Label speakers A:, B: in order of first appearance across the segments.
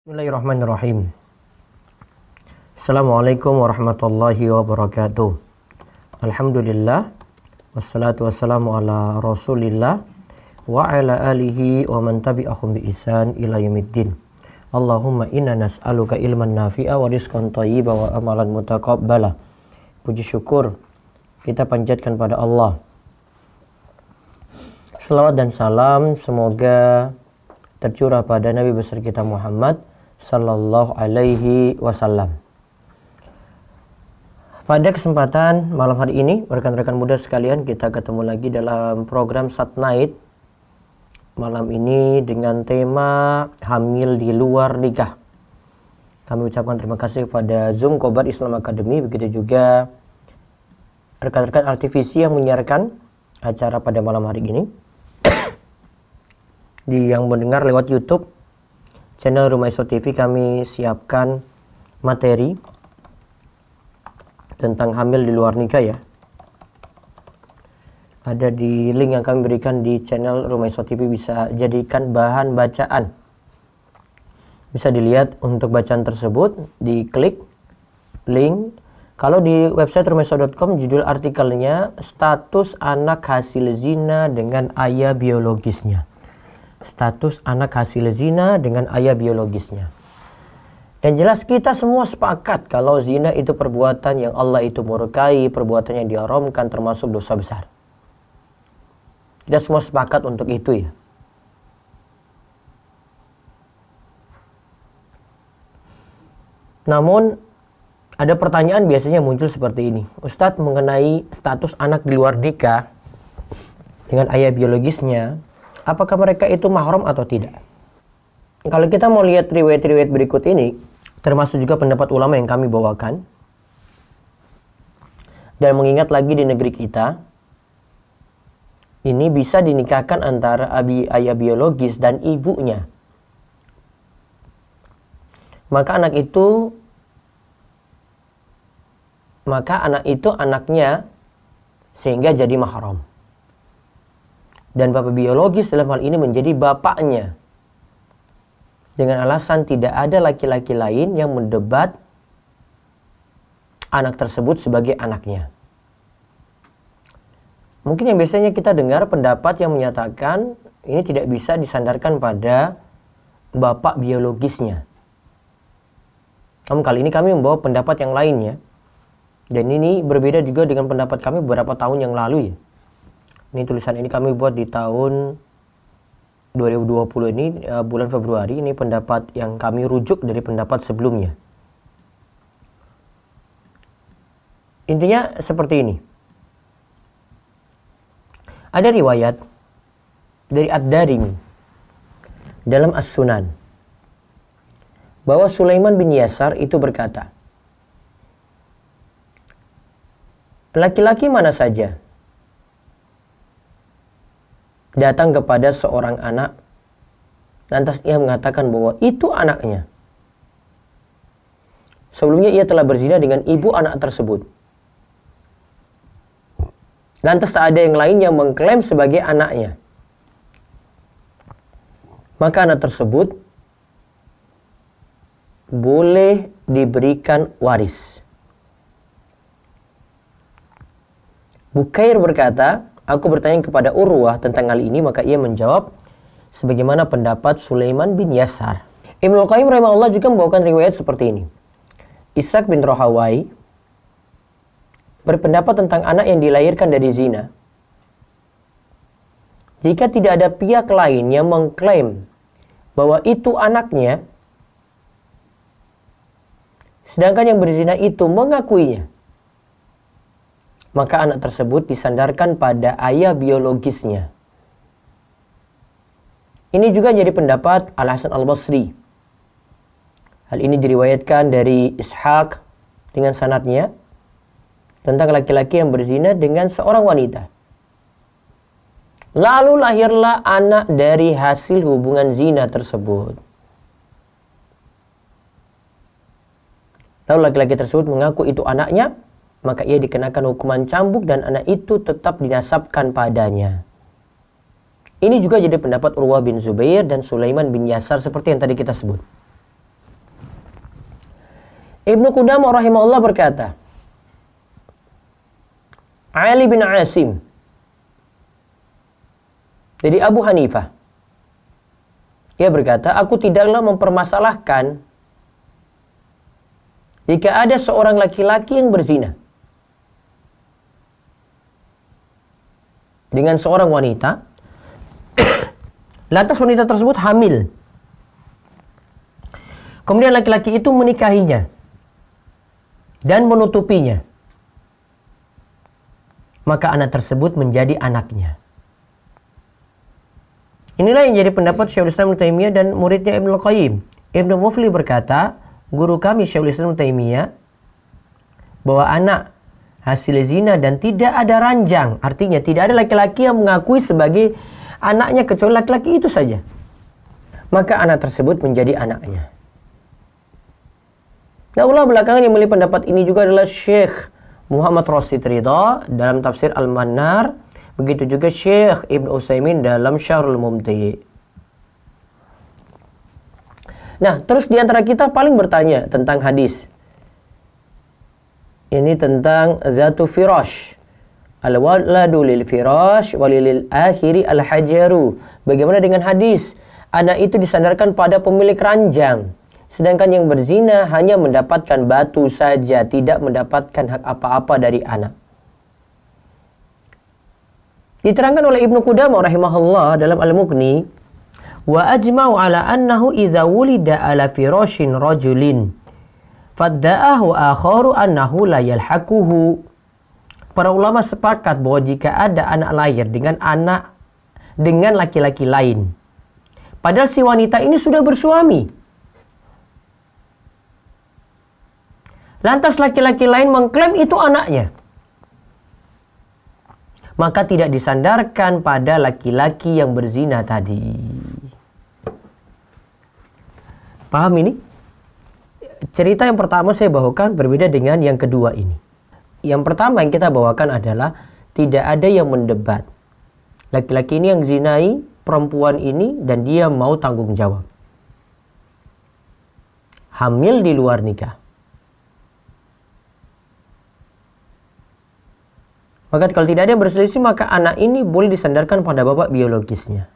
A: Bismillahirrahmanirrahim. Assalamualaikum warahmatullahi wabarakatuh. Alhamdulillah, wassalatu wassalamu ala rasulillah wa ala alihi wa man tabi'ahum bi ihsan ila yaumiddin. Allahumma inna nas'aluka ilman nafi'a wa rizqan thayyiba wa amalan mutaqabbala. Puji syukur kita panjatkan pada Allah. Selawat dan salam semoga tercurah pada Nabi besar kita Muhammad sallallahu alaihi wasallam. Pada kesempatan malam hari ini, rekan-rekan muda sekalian, kita ketemu lagi dalam program Sat Night. Malam ini dengan tema hamil di luar nikah. Kami ucapkan terima kasih kepada Zoom Kobar Islam Academy, begitu juga rekan-rekan RTVC yang menyiarkan acara pada malam hari ini. Yang mendengar lewat YouTube channel Rumah Iso TV, kami siapkan materi tentang hamil di luar nikah ya. Ada di link yang kami berikan di channel Rumah Iso TV, bisa jadikan bahan bacaan. Bisa dilihat untuk bacaan tersebut, diklik link. Kalau di website rumaiso.com judul artikelnya status anak hasil zina dengan ayah biologisnya. Status anak hasil zina dengan ayah biologisnya. Yang jelas kita semua sepakat kalau zina itu perbuatan yang Allah itu murkai, perbuatan yang diharamkan, termasuk dosa besar. Kita semua sepakat untuk itu ya. Namun ada pertanyaan biasanya muncul seperti ini. Ustadz, mengenai status anak di luar nikah dengan ayah biologisnya, apakah mereka itu mahram atau tidak? Kalau kita mau lihat riwayat-riwayat berikut ini, termasuk juga pendapat ulama yang kami bawakan, dan mengingat lagi di negeri kita, ini bisa dinikahkan antara ayah biologis dan ibunya. Maka anak itu anaknya sehingga jadi mahram. Dan bapak biologis dalam hal ini menjadi bapaknya. Dengan alasan tidak ada laki-laki lain yang mendebat anak tersebut sebagai anaknya. Mungkin yang biasanya kita dengar pendapat yang menyatakan ini tidak bisa disandarkan pada bapak biologisnya. Namun kali ini kami membawa pendapat yang lainnya. Dan ini berbeda juga dengan pendapat kami beberapa tahun yang lalu ya. Ini tulisan ini kami buat di tahun 2020 ini, bulan Februari. Ini pendapat yang kami rujuk dari pendapat sebelumnya. Intinya seperti ini. Ada riwayat dari Ad-Darimi dalam As-Sunan bahwa Sulaiman bin Yasar itu berkata, laki-laki mana saja datang kepada seorang anak, lantas ia mengatakan bahwa itu anaknya. Sebelumnya ia telah berzina dengan ibu anak tersebut. Lantas tak ada yang lain yang mengklaim sebagai anaknya. Maka anak tersebut boleh diberikan waris. Bukair berkata, aku bertanya kepada Urwah tentang hal ini, maka ia menjawab sebagaimana pendapat Sulaiman bin Yasar. Ibnu Qayyim rahimahullah juga membawakan riwayat seperti ini. Ishaq bin Rahawai berpendapat tentang anak yang dilahirkan dari zina. Jika tidak ada pihak lain yang mengklaim bahwa itu anaknya, sedangkan yang berzina itu mengakuinya, maka anak tersebut disandarkan pada ayah biologisnya. Ini juga jadi pendapat Al-Hasan Al-Basri. Hal ini diriwayatkan dari Ishaq dengan sanadnya tentang laki-laki yang berzina dengan seorang wanita. Lalu lahirlah anak dari hasil hubungan zina tersebut. Lalu laki-laki tersebut mengaku itu anaknya, maka ia dikenakan hukuman cambuk dan anak itu tetap dinasabkan padanya. Ini juga jadi pendapat Urwah bin Zubair dan Sulaiman bin Yasar seperti yang tadi kita sebut. Ibnu Qudamah rahimahullah berkata, Ali bin Asim dari Abu Hanifah, ia berkata, aku tidaklah mempermasalahkan jika ada seorang laki-laki yang berzina dengan seorang wanita, lantas wanita tersebut hamil, kemudian laki-laki itu menikahinya dan menutupinya, maka anak tersebut menjadi anaknya. Inilah yang jadi pendapat Syekhul Islam Ibnu Taimiyah dan muridnya Ibnu Qayyim. Ibnu Mufli berkata, guru kami Syekhul Islam Ibnu Taimiyah, bahwa anak hasil zina dan tidak ada ranjang, artinya tidak ada laki-laki yang mengakui sebagai anaknya kecuali laki-laki itu saja, maka anak tersebut menjadi anaknya. Nah, ulama belakangan yang memilih pendapat ini juga adalah Syekh Muhammad Rasid Ridha dalam tafsir Al-Mannar, begitu juga Syekh Ibnu Utsaimin dalam Syarhul Mumti'. Nah, terus di antara kita paling bertanya tentang hadis. Ini tentang zatu firash. Al-waladu lil firash walil akhiri al-hajaru. Bagaimana dengan hadis? Anak itu disandarkan pada pemilik ranjang. Sedangkan yang berzina hanya mendapatkan batu saja, tidak mendapatkan hak apa-apa dari anak. Diterangkan oleh Ibnu Qudamah rahimahullah dalam Al-Mughni, wa ajma'u ala annahu idza wulida ala firashin rajulin fadda'ahu akharu annahu la yalhaquhu. Para ulama sepakat bahwa jika ada anak lahir dengan laki-laki lain, padahal si wanita ini sudah bersuami, lantas laki-laki lain mengklaim itu anaknya, maka tidak disandarkan pada laki-laki yang berzina tadi. Paham ini? Cerita yang pertama saya bawakan berbeda dengan yang kedua ini. Yang pertama yang kita bawakan adalah tidak ada yang mendebat. Laki-laki ini yang zinai perempuan ini dan dia mau tanggung jawab. Hamil di luar nikah. Maka kalau tidak ada yang berselisih, maka anak ini boleh disandarkan pada bapak biologisnya.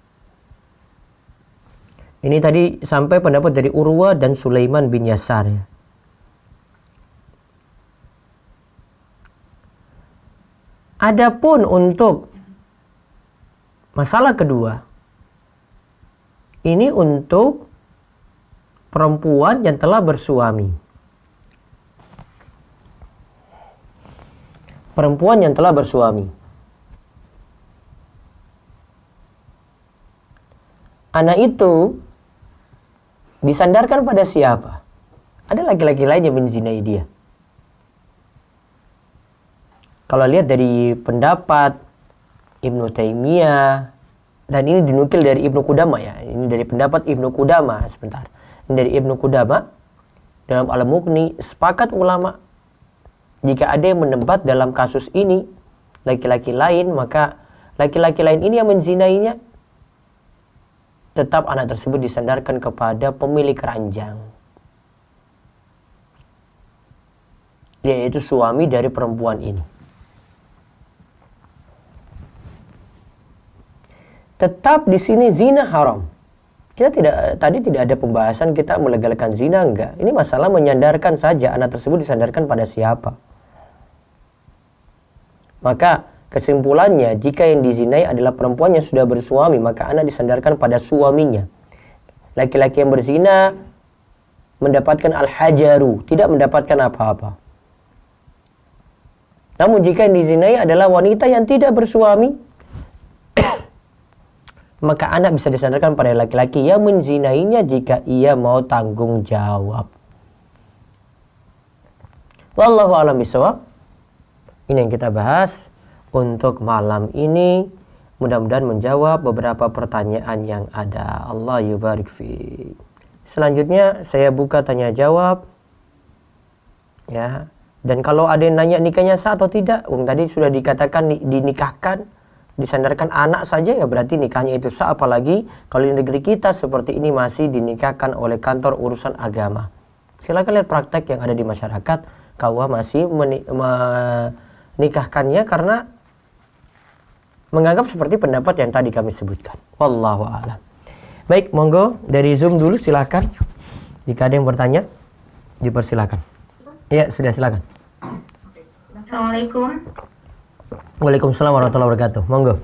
A: Ini tadi sampai pendapat dari Urwa dan Sulaiman bin Yasar. Adapun untuk masalah kedua, ini untuk perempuan yang telah bersuami. Perempuan yang telah bersuami. Anak itu disandarkan pada siapa? Ada laki-laki lain yang menzinai dia. Kalau lihat dari pendapat Ibnu Taimiyah, dan ini dinukil dari Ibnu Qudamah ya. Ini dari pendapat Ibnu Qudamah, sebentar. Ini dari Ibnu Qudamah dalam Al-Mughni, sepakat ulama jika ada yang mendebat dalam kasus ini laki-laki lain, maka laki-laki lain ini yang menzinainya, tetap anak tersebut disandarkan kepada pemilik ranjang, yaitu suami dari perempuan ini. Tetap di sini zina haram. Tadi tidak ada pembahasan kita melegalkan zina, enggak. Ini masalah menyandarkan saja, anak tersebut disandarkan pada siapa. Maka kesimpulannya, jika yang dizinai adalah perempuan yang sudah bersuami, maka anak disandarkan pada suaminya. Laki-laki yang berzina mendapatkan al-hajaru, tidak mendapatkan apa-apa. Namun jika yang dizinai adalah wanita yang tidak bersuami, maka anak bisa disandarkan pada laki-laki yang menzinainya jika ia mau tanggung jawab. Wallahu a'lam bishawab. Ini yang kita bahas untuk malam ini. Mudah-mudahan menjawab beberapa pertanyaan yang ada. Allah yubarik fi. Selanjutnya saya buka tanya jawab. Ya. Dan kalau ada yang nanya nikahnya sah atau tidak, tadi sudah dikatakan dinikahkan, disandarkan anak saja, ya berarti nikahnya itu sah. Apalagi kalau di negeri kita seperti ini masih dinikahkan oleh kantor urusan agama. Silakan lihat praktek yang ada di masyarakat. KUA masih menikahkannya karena menganggap seperti pendapat yang tadi kami sebutkan. Wallahu a'lam. Baik, monggo dari Zoom dulu silakan. Jika ada yang bertanya, dipersilakan. Iya, sudah silakan.
B: Assalamualaikum.
A: Waalaikumsalam warahmatullahi wabarakatuh. Monggo.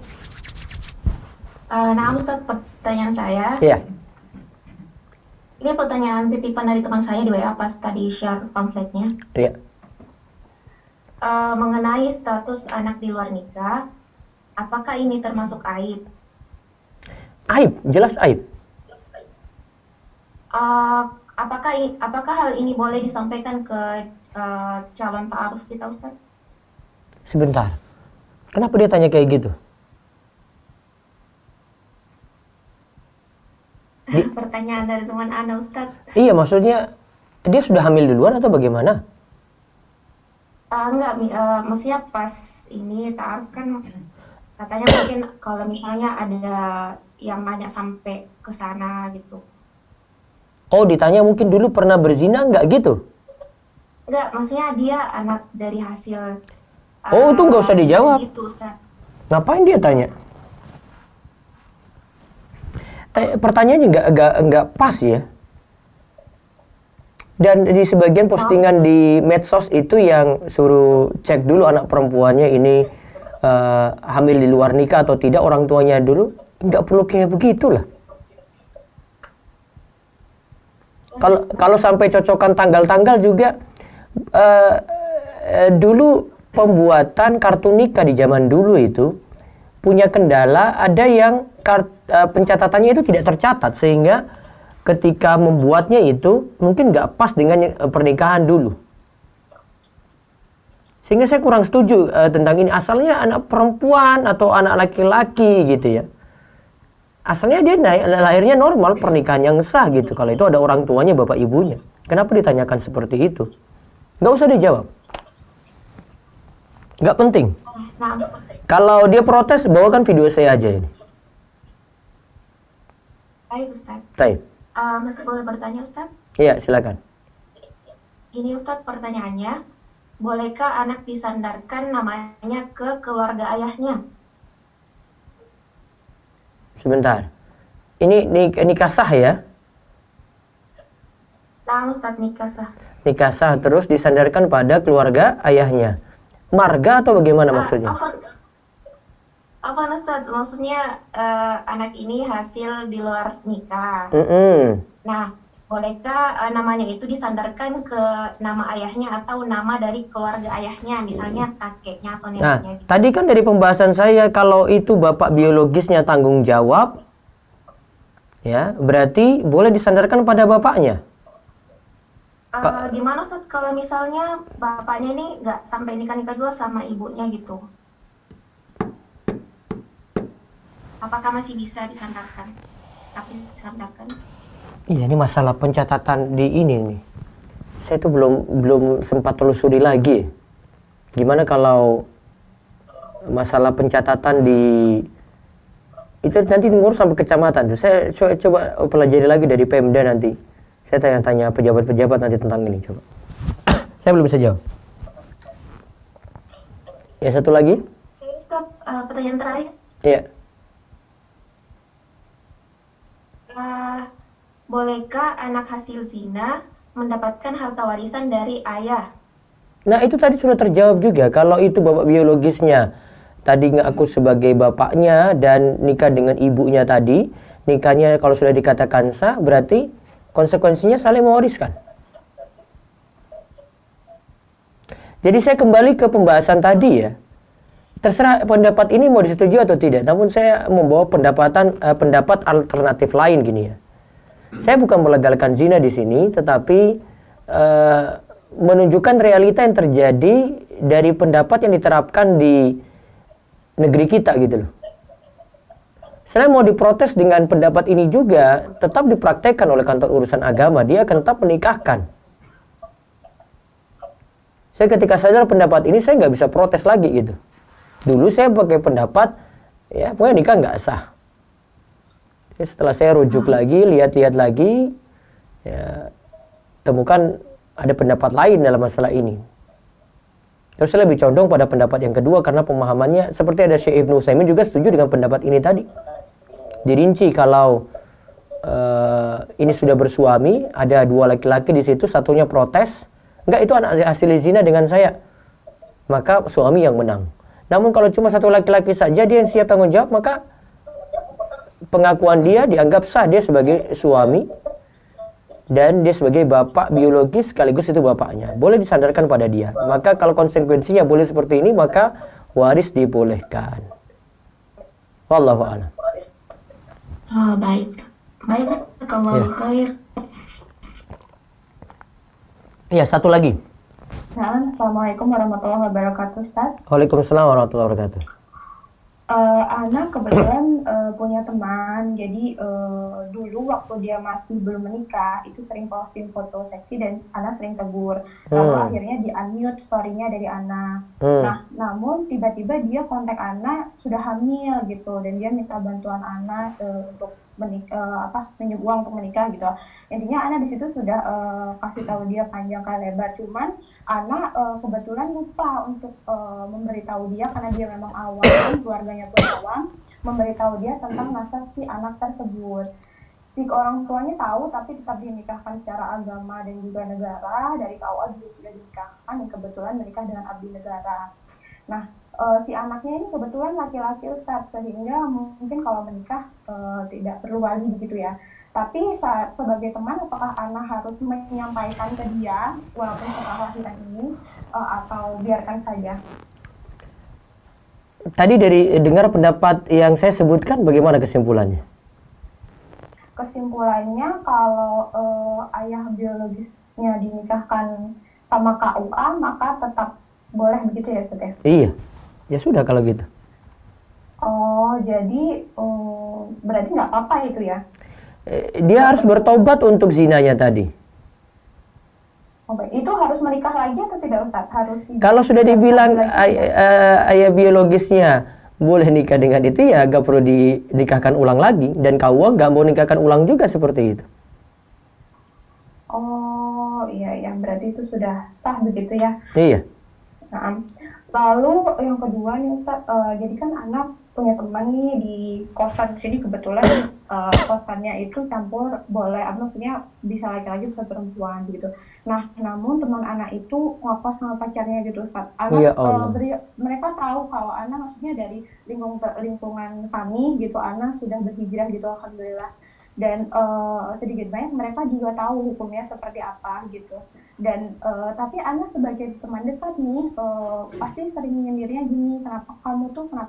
B: Nah, Ustadz, pertanyaan saya.
A: Iya.
B: Ini pertanyaan titipan dari teman saya di WA pas tadi share pamfletnya.
A: Iya.
B: Mengenai status anak di luar nikah, apakah ini termasuk aib?
A: Aib, jelas aib.
B: Apakah hal ini boleh disampaikan ke calon ta'aruf kita, Ustadz?
A: Sebentar. Kenapa dia tanya kayak gitu?
B: Pertanyaan dari teman Anda, Ustadz.
A: Iya, maksudnya dia sudah hamil duluan atau bagaimana?
B: Enggak, maksudnya pas ini ta'aruf kan katanya mungkin kalau misalnya ada yang nanya sampai ke sana gitu.
A: Oh, ditanya mungkin dulu pernah berzina nggak gitu?
B: Enggak, maksudnya dia anak dari hasil
A: Oh, itu nggak usah dijawab.
B: gitu, Ustaz.
A: Ngapain dia tanya? Pertanyaannya nggak pas ya. Dan di sebagian postingan di medsos itu yang suruh cek dulu anak perempuannya ini hamil di luar nikah atau tidak, orang tuanya dulu. Nggak perlu kayak begitulah. Kalau sampai cocokan tanggal-tanggal juga dulu pembuatan kartu nikah di zaman dulu itu punya kendala, ada yang pencatatannya itu tidak tercatat sehingga ketika membuatnya itu mungkin nggak pas dengan pernikahan dulu. Sehingga saya kurang setuju tentang ini. Asalnya anak perempuan atau anak laki-laki gitu ya. Asalnya dia lahirnya normal, pernikahan yang sah gitu. Kalau itu ada orang tuanya, bapak ibunya. Kenapa ditanyakan seperti itu? Nggak usah dijawab. Nggak penting.
B: Nah,
A: Kalau dia protes, bawakan video saya aja ini.
B: baik, Ustaz.
A: Baik.
B: Masih boleh bertanya, Ustaz?
A: Iya, silakan.
B: Ini, Ustaz, pertanyaannya. Bolehkah anak disandarkan namanya ke keluarga ayahnya?
A: Sebentar. Ini nikah sah ya?
B: Nah, Ustaz, nikah sah.
A: Nikah sah terus disandarkan pada keluarga ayahnya. Marga atau bagaimana maksudnya?
B: Afwan, Ustaz, maksudnya anak ini hasil di luar nikah. Nah, bolehkah namanya itu disandarkan ke nama ayahnya atau nama dari keluarga ayahnya, misalnya kakeknya atau neneknya?
A: Nah,
B: gitu.
A: tadi kan dari pembahasan saya, kalau itu bapak biologisnya tanggung jawab, ya berarti boleh disandarkan pada bapaknya.
B: Gimana, Ustaz, kalau misalnya bapaknya ini nggak sampai nikah-nikah juga sama ibunya gitu? Apakah masih bisa disandarkan? Tapi disandarkan?
A: Iya, ini masalah pencatatan di ini nih. Saya tuh belum sempat telusuri lagi. Gimana kalau masalah pencatatan di itu nanti ngurus sampai kecamatan tuh. Saya coba pelajari lagi dari Pemda nanti. Saya tanya-tanya pejabat-pejabat nanti tentang ini coba. Saya belum bisa jawab. Ya, satu lagi.
B: Ustaz, pertanyaan terakhir.
A: Iya.
B: Bolehkah anak hasil zina mendapatkan harta warisan dari ayah?
A: Nah, itu tadi sudah terjawab juga. Kalau itu bapak biologisnya tadi ngaku sebagai bapaknya dan nikah dengan ibunya tadi, nikahnya kalau sudah dikatakan sah, berarti konsekuensinya saling mewariskan. Jadi saya kembali ke pembahasan tadi ya. Terserah pendapat ini mau disetujui atau tidak. Namun saya membawa pendapat alternatif lain gini ya. Saya bukan melegalkan zina di sini, tetapi menunjukkan realita yang terjadi dari pendapat yang diterapkan di negeri kita gitu loh. Selain mau diprotes dengan pendapat ini juga, tetap dipraktekkan oleh kantor urusan agama, dia akan tetap menikahkan. Saya ketika sadar pendapat ini, saya nggak bisa protes lagi gitu. Dulu saya pakai pendapat, ya pokoknya nikah nggak sah. Jadi setelah saya rujuk lagi, lihat-lihat lagi, ya temukan ada pendapat lain dalam masalah ini. Terus saya lebih condong pada pendapat yang kedua karena pemahamannya seperti ada Syekh Ibnu Utsaimin juga setuju dengan pendapat ini tadi. Dirinci kalau ini sudah bersuami, ada dua laki-laki di situ, satunya protes, enggak itu anak hasil zina dengan saya, maka suami yang menang. Namun kalau cuma satu laki-laki saja dia yang siap tanggung jawab, maka pengakuan dia dianggap sah, dia sebagai suami dan dia sebagai bapak biologis sekaligus itu bapaknya, boleh disandarkan pada dia. Maka kalau konsekuensinya boleh seperti ini, maka waris dibolehkan. Wallahu a'lam.
B: Baik. Baik, kalau khair.
A: Ya, satu lagi.
C: Nah, Assalamualaikum warahmatullahi wabarakatuh, Ustaz.
A: Waalaikumsalam warahmatullahi wabarakatuh.
C: Ana kebetulan punya teman, jadi dulu waktu dia masih belum menikah, itu sering posting foto seksi dan Ana sering tegur. Lalu akhirnya di-unmute story-nya dari Ana. Nah, namun tiba-tiba dia kontak Ana sudah hamil gitu, dan dia minta bantuan Ana untuk pinjam uang untuk menikah gitu. Intinya Ana di situ sudah kasih tahu dia panjang kali lebar, cuman Ana kebetulan lupa untuk memberitahu dia karena dia memang awam, keluarganya pun awam, memberitahu dia tentang nasab si anak tersebut. Si orang tuanya tahu tapi tetap dinikahkan secara agama dan juga negara, dari KUA juga sudah dinikahkan dan kebetulan menikah dengan abdi negara. Nah, si anaknya ini kebetulan laki-laki, Ustadz, sehingga mungkin kalau menikah tidak perlu wali begitu ya. Tapi sebagai teman, apakah Ana harus menyampaikan ke dia walaupun setelah lahiran ini atau biarkan saja?
A: Tadi dari dengar pendapat yang saya sebutkan, bagaimana kesimpulannya?
C: Kesimpulannya kalau ayah biologisnya dinikahkan sama KUA, maka tetap boleh begitu ya, Ustadz ya?
A: Iya. Ya sudah kalau gitu.
C: Oh, jadi berarti nggak apa-apa itu ya?
A: Dia harus bertobat untuk zinanya tadi.
C: Oh, baik. Itu harus menikah lagi atau tidak, Ustaz? Harus.
A: Kalau sudah dibilang ayah biologisnya boleh nikah dengan itu, ya nggak perlu dinikahkan ulang lagi. Dan KUA nggak mau nikahkan ulang juga seperti itu.
C: Oh, iya, berarti itu sudah sah begitu ya?
A: Iya.
C: Nah, lalu yang kedua nih Ustaz, jadi kan anak punya teman nih di kosan sini, kebetulan kosannya itu campur, boleh, maksudnya bisa laki-laki bisa perempuan gitu. Nah, namun teman anak itu ngekos sama pacarnya gitu, Ustaz. Anak mereka tahu kalau anak maksudnya dari lingkungan kami gitu, anak sudah berhijrah gitu, alhamdulillah. Dan sedikit banyak mereka juga tahu hukumnya seperti apa gitu. Dan tapi Ana sebagai teman dekat nih pasti sering menyindirnya gini, kenapa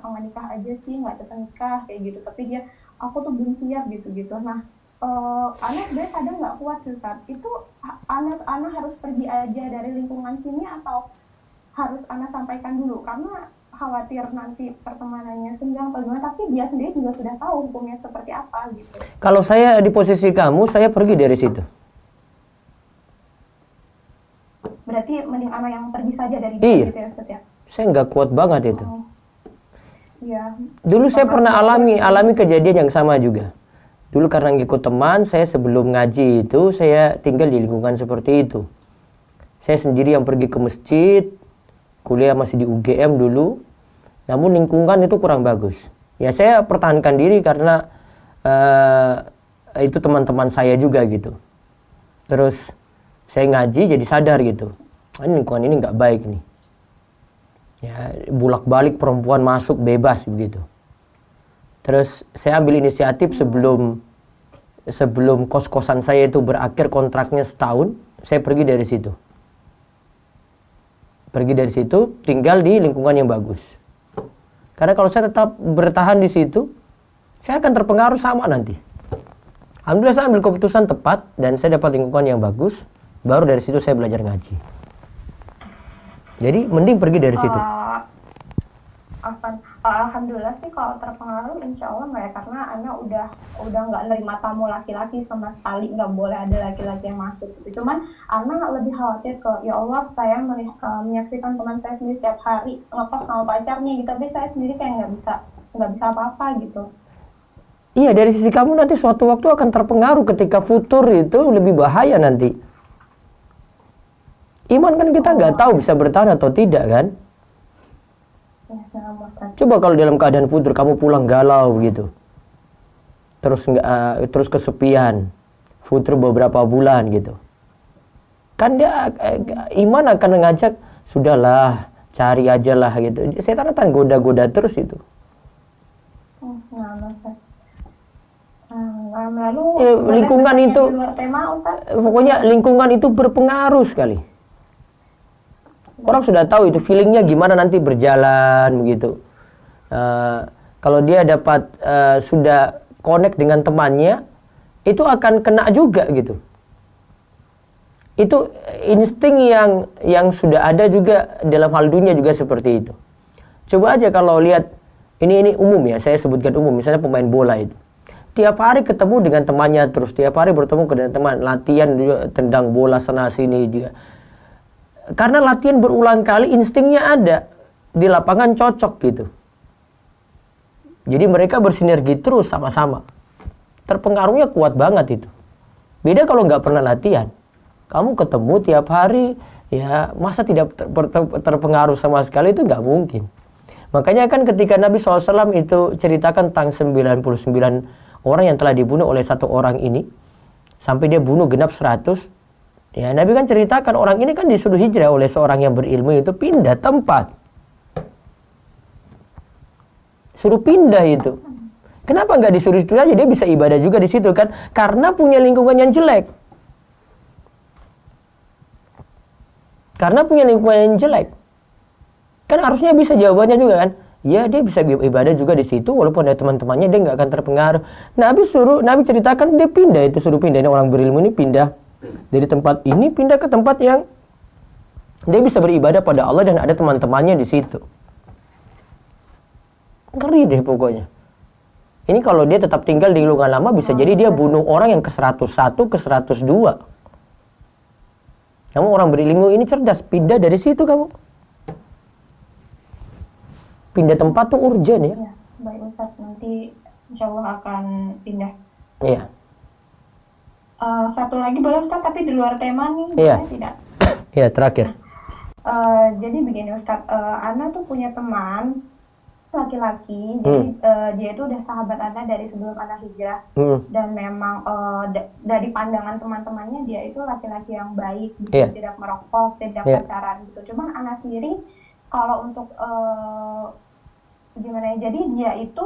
C: nggak nikah aja sih, nggak cepat nikah kayak gitu. Tapi dia, aku tuh belum siap gitu. Nah, Ana sebenarnya kadang nggak kuat sih, Ustaz. Itu Ana harus pergi aja dari lingkungan sini atau harus Ana sampaikan dulu, karena khawatir nanti pertemanannya senggang atau gimana, tapi dia sendiri juga sudah tahu hukumnya seperti apa gitu.
A: Kalau saya di posisi kamu, saya pergi dari situ.
C: Berarti mending anak yang pergi saja dari
A: dia gitu
C: ya, Ustaz ya?
A: Saya nggak kuat banget itu.
C: Iya.
A: Dulu saya pernah alami kejadian yang sama juga. Dulu karena ngikut teman, saya sebelum ngaji itu, saya tinggal di lingkungan seperti itu. Saya sendiri yang pergi ke masjid, kuliah masih di UGM dulu, namun lingkungan itu kurang bagus. Ya saya pertahankan diri karena itu teman-teman saya juga gitu. Terus saya ngaji jadi sadar gitu, ini lingkungan ini nggak baik nih. Ya bolak-balik perempuan masuk bebas begitu. Terus saya ambil inisiatif sebelum kos-kosan saya itu berakhir kontraknya setahun, saya pergi dari situ. Pergi dari situ, tinggal di lingkungan yang bagus. Karena kalau saya tetap bertahan di situ, saya akan terpengaruh sama nanti. Alhamdulillah saya ambil keputusan tepat dan saya dapat lingkungan yang bagus. Baru dari situ saya belajar ngaji. Jadi mending pergi dari situ.
C: Alhamdulillah sih kalau terpengaruh insya Allah nggak ya, karena Ana udah nggak nerima tamu laki-laki sama sekali, nggak boleh ada laki-laki yang masuk gitu. Cuman Ana lebih khawatir ke, ya Allah saya menyaksikan teman saya sendiri setiap hari ngekos sama pacarnya gitu, tapi saya sendiri kayak nggak bisa apa-apa gitu.
A: Iya, dari sisi kamu nanti suatu waktu akan terpengaruh ketika futur itu lebih bahaya nanti. Iman kan kita nggak tahu bisa bertahan atau tidak kan. Coba kalau dalam keadaan futur kamu pulang galau begitu, terus kesepian, futur beberapa bulan gitu, kan dia iman akan mengajak, sudahlah cari aja lah gitu. Setan akan goda-goda terus itu.
C: Lalu
A: lingkungan itu,
C: luar tema, Ustaz?
A: Pokoknya lingkungan itu berpengaruh sekali. Orang sudah tahu itu feelingnya gimana nanti berjalan begitu. Kalau dia dapat sudah connect dengan temannya, itu akan kena juga gitu. Itu insting yang sudah ada juga dalam hal dunia juga seperti itu. Coba aja kalau lihat, ini umum ya, saya sebutkan umum, misalnya pemain bola itu. Tiap hari ketemu dengan temannya terus, tiap hari bertemu dengan teman, latihan juga, tendang bola sana sini juga. Karena latihan berulang kali, instingnya ada di lapangan, cocok gitu. Jadi mereka bersinergi terus sama-sama. Terpengaruhnya kuat banget itu. Beda kalau nggak pernah latihan. Kamu ketemu tiap hari, ya masa tidak terpengaruh sama sekali, itu nggak mungkin. Makanya kan ketika Nabi SAW itu ceritakan tentang 99 orang yang telah dibunuh oleh satu orang ini, sampai dia bunuh genap 100, ya Nabi kan ceritakan orang ini kan disuruh hijrah oleh seorang yang berilmu, itu pindah tempat. Suruh pindah itu. Kenapa nggak disuruh itu aja? Dia bisa ibadah juga di situ kan? Karena punya lingkungan yang jelek. Karena punya lingkungan yang jelek. Kan harusnya bisa jawabannya juga kan? Ya dia bisa ibadah juga di situ walaupun ada teman-temannya, dia nggak akan terpengaruh. Nabi ceritakan dia pindah, itu suruh pindah. Ini orang berilmu ini pindah dari tempat ini pindah ke tempat yang dia bisa beribadah pada Allah dan ada teman-temannya di situ. Ngeri deh pokoknya. Ini kalau dia tetap tinggal di lingkungan lama, bisa jadi dia bunuh orang yang ke 101, ke 102. Kamu orang berilmu ini cerdas, pindah dari situ kamu. Pindah tempat tuh urgent ya.
C: Ya, baik Ustaz, nanti insya Allah akan pindah.
A: Iya.
C: Satu lagi boleh Ustaz, tapi di luar tema nih.
A: Iya.
C: Tidak.
A: Iya, terakhir.
C: Jadi begini Ustaz, Ana tuh punya teman laki-laki, jadi dia itu udah sahabat Ana dari sebelum Ana hijrah, dan memang dari pandangan teman-temannya dia itu laki-laki yang baik, gitu, tidak merokok, tidak pacaran gitu. Cuman Ana sendiri kalau untuk gimana ya, jadi dia itu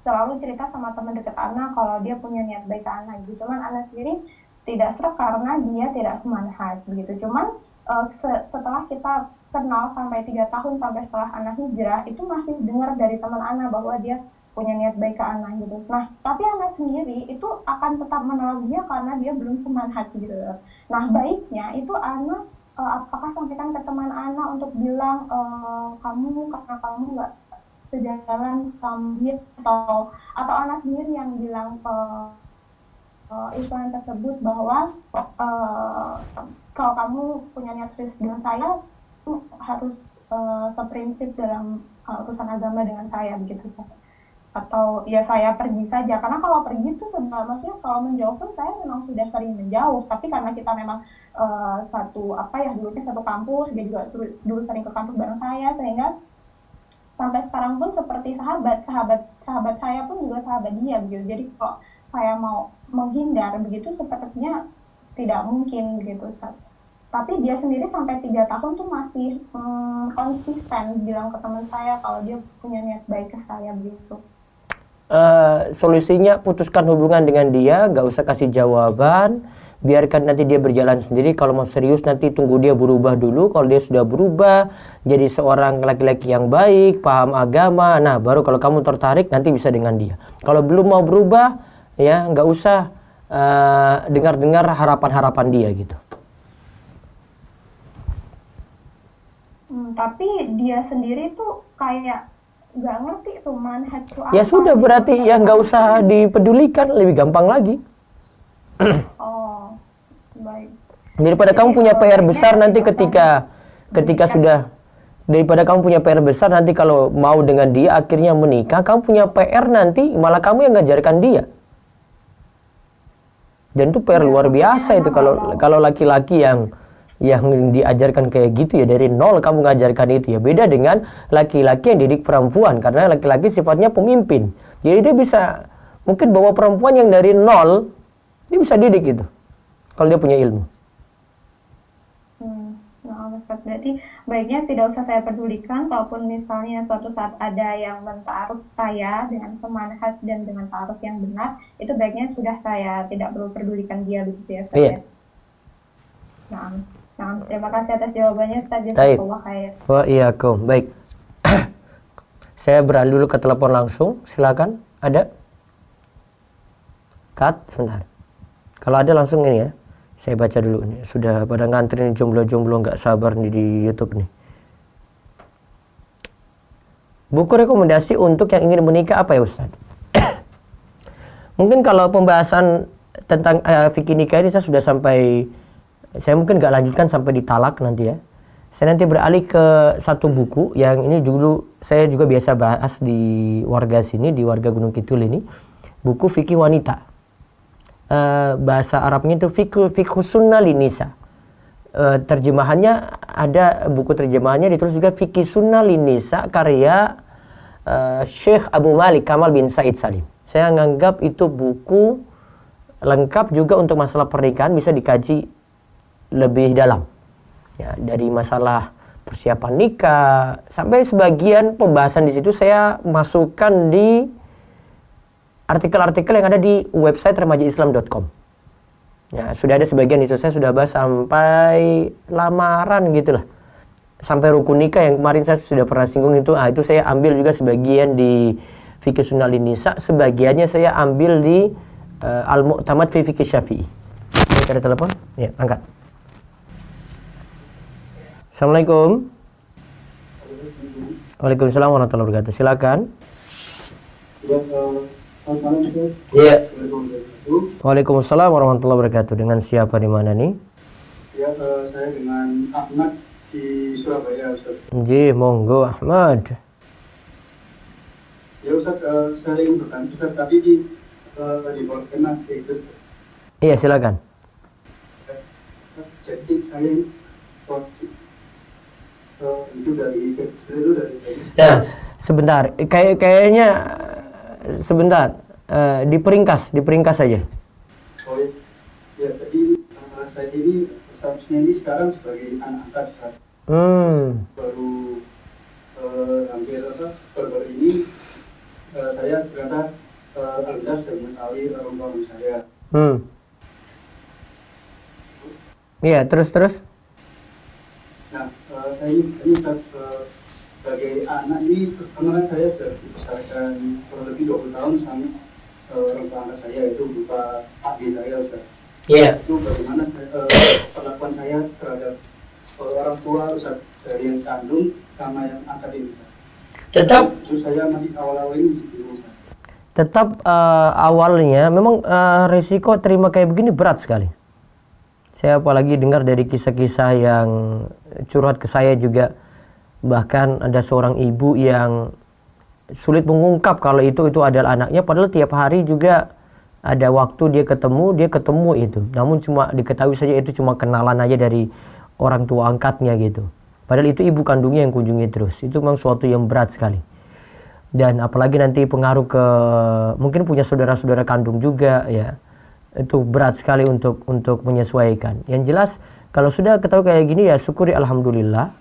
C: selalu cerita sama teman dekat Ana kalau dia punya niat baik ke Ana gitu. Cuman Ana sendiri tidak serak karena dia tidak semanhaj begitu. Cuman setelah kita kenal sampai 3 tahun, sampai setelah Ana hijrah, itu masih dengar dari teman Ana bahwa dia punya niat baik ke Ana gitu. Nah, tapi Ana sendiri itu akan tetap menolak dia karena dia belum semanhaj gitu. Nah, baiknya itu Ana apakah sampaikan ke teman Ana untuk bilang kamu karena kamu nggak sejalan sama atau Ana sendiri yang bilang ke Islam tersebut bahwa kalau kamu punya niat serius dengan saya harus seprinsip dalam urusan agama dengan saya begitu, atau ya saya pergi saja, karena kalau pergi itu maksudnya kalau menjauh pun saya memang sudah sering menjauh, tapi karena kita memang dulunya satu kampus, dia juga dulu sering ke kampus bareng saya, sehingga sampai sekarang pun seperti sahabat saya pun juga sahabat dia begitu. Jadi kalau saya mau menghindar begitu sepertinya tidak mungkin begitu, Ustaz. Tapi dia sendiri sampai 3 tahun tuh masih konsisten bilang ke teman saya kalau dia punya niat baik ke saya begitu.
A: Solusinya putuskan hubungan dengan dia, gak usah kasih jawaban, biarkan nanti dia berjalan sendiri. Kalau mau serius nanti tunggu dia berubah dulu. Kalau dia sudah berubah jadi seorang laki-laki yang baik, paham agama, nah baru kalau kamu tertarik nanti bisa dengan dia. Kalau belum mau berubah, ya gak usah dengar-dengar harapan-harapan dia gitu.
C: Tapi dia sendiri tuh kayak nggak ngerti tuh manhaj itu apa.
A: Ya sudah, berarti ya nggak usah dipedulikan, lebih gampang lagi.
C: Oh, baik.
A: Daripada kamu punya PR besar nanti ketika sudah, daripada kamu punya PR besar nanti kalau mau dengan dia akhirnya menikah, kamu punya PR nanti malah kamu yang ngajarkan dia. Dan itu PR luar biasa itu kalau laki-laki yang yang diajarkan kayak gitu ya, dari nol kamu ngajarkan itu ya. Beda dengan laki-laki yang didik perempuan, karena laki-laki sifatnya pemimpin. Jadi dia bisa mungkin bawa perempuan yang dari nol, dia bisa didik itu kalau dia punya ilmu.
C: Ustaz, berarti baiknya tidak usah saya pedulikan, kalaupun misalnya suatu saat ada yang mentaaruf saya dengan semanhaj dan dengan ta'aruf yang benar, itu baiknya sudah saya tidak perlu pedulikan dia, begitu ya Ustaz?
A: Iya.
C: Nah, terima kasih atas jawabannya Ustaz. Jazakallah khair.
A: Wah, iya, baik. Saya beralih dulu ke telepon langsung, silakan. Ada? Cut, sebentar. Kalau ada langsung ini ya. Saya baca dulu nih. Sudah pada ngantri nih jomblo-jomblo nggak sabar nih di YouTube nih. Buku rekomendasi untuk yang ingin menikah apa ya Ustaz? Mungkin kalau pembahasan tentang fikih nikah ini saya sudah sampai, saya mungkin nggak lanjutkan sampai di talak nanti ya. Saya nanti beralih ke satu buku yang ini dulu saya juga biasa bahas di warga sini, di warga Gunung Kidul ini. Buku fikih wanita. Bahasa Arabnya itu fikhu sunnah linisa. Terjemahannya ada, buku terjemahannya ditulis juga fikih sunnah linisa karya Syekh Abu Malik Kamal bin Said Salim. Saya menganggap itu buku lengkap juga untuk masalah pernikahan, bisa dikaji lebih dalam ya, dari masalah persiapan nikah sampai sebagian pembahasan di situ saya masukkan di artikel-artikel yang ada di website remajaislam.com. Ya, sudah ada sebagian itu, saya sudah bahas sampai lamaran gitulah. Sampai rukun nikah yang kemarin saya sudah pernah singgung itu, itu saya ambil juga sebagian di Fikih Sunnah Nisa, sebagiannya saya ambil di Al-Mu'tamad fi Fikih Syafi'i. Ada telepon? Ya, angkat. Assalamualaikum. Waalaikumsalam warahmatullahi wabarakatuh. Silakan. Iya. Waalaikumsalam warahmatullahi wabarakatuh. Dengan siapa di mana nih?
D: Ya, saya dengan Ahmad di Surabaya, Ustaz.
A: Ji, monggo Ahmad.
D: Ya Ustaz, saya ingin bertanya Ustaz, tapi di bawah kena sedikit.
A: Iya, silakan.
D: Jadi saya itu dari
A: Nah, sebentar. Kayaknya sebentar, diperingkas saja.
D: Oh ya, jadi saya ini statusnya ini sekarang sebagai anak angkat Ustaz. Baru hampir baru ini saya ternyata alhamdulillah sudah mengetahui orang tua saya.
A: Iya, terus.
D: Nah, saya ini Ustaz, sebagai anak ini kemarin saya sudah dibesarkan kurang lebih 20 tahun sama orang tua anak saya, itu berupa adik saya Ustaz.
A: Iya.
D: Itu bagaimana perlakuan saya terhadap orang tua Ustaz, dari yang kandung sama yang angkat ini Ustaz.
A: Tetap
D: Terus saya masih awal-awal ini masih bingung Ustaz.
A: Tetap awalnya memang risiko terima kayak begini berat sekali. Saya apalagi dengar dari kisah-kisah yang curhat ke saya juga. Bahkan ada seorang ibu yang sulit mengungkap kalau itu adalah anaknya, padahal tiap hari juga ada waktu dia ketemu itu. Namun cuma diketahui saja itu cuma kenalan aja dari orang tua angkatnya gitu. Padahal itu ibu kandungnya yang kunjungi terus. Itu memang suatu yang berat sekali. Dan apalagi nanti pengaruh ke mungkin punya saudara-saudara kandung juga ya. Itu berat sekali untuk menyesuaikan. Yang jelas kalau sudah ketahui kayak gini ya syukuri alhamdulillah.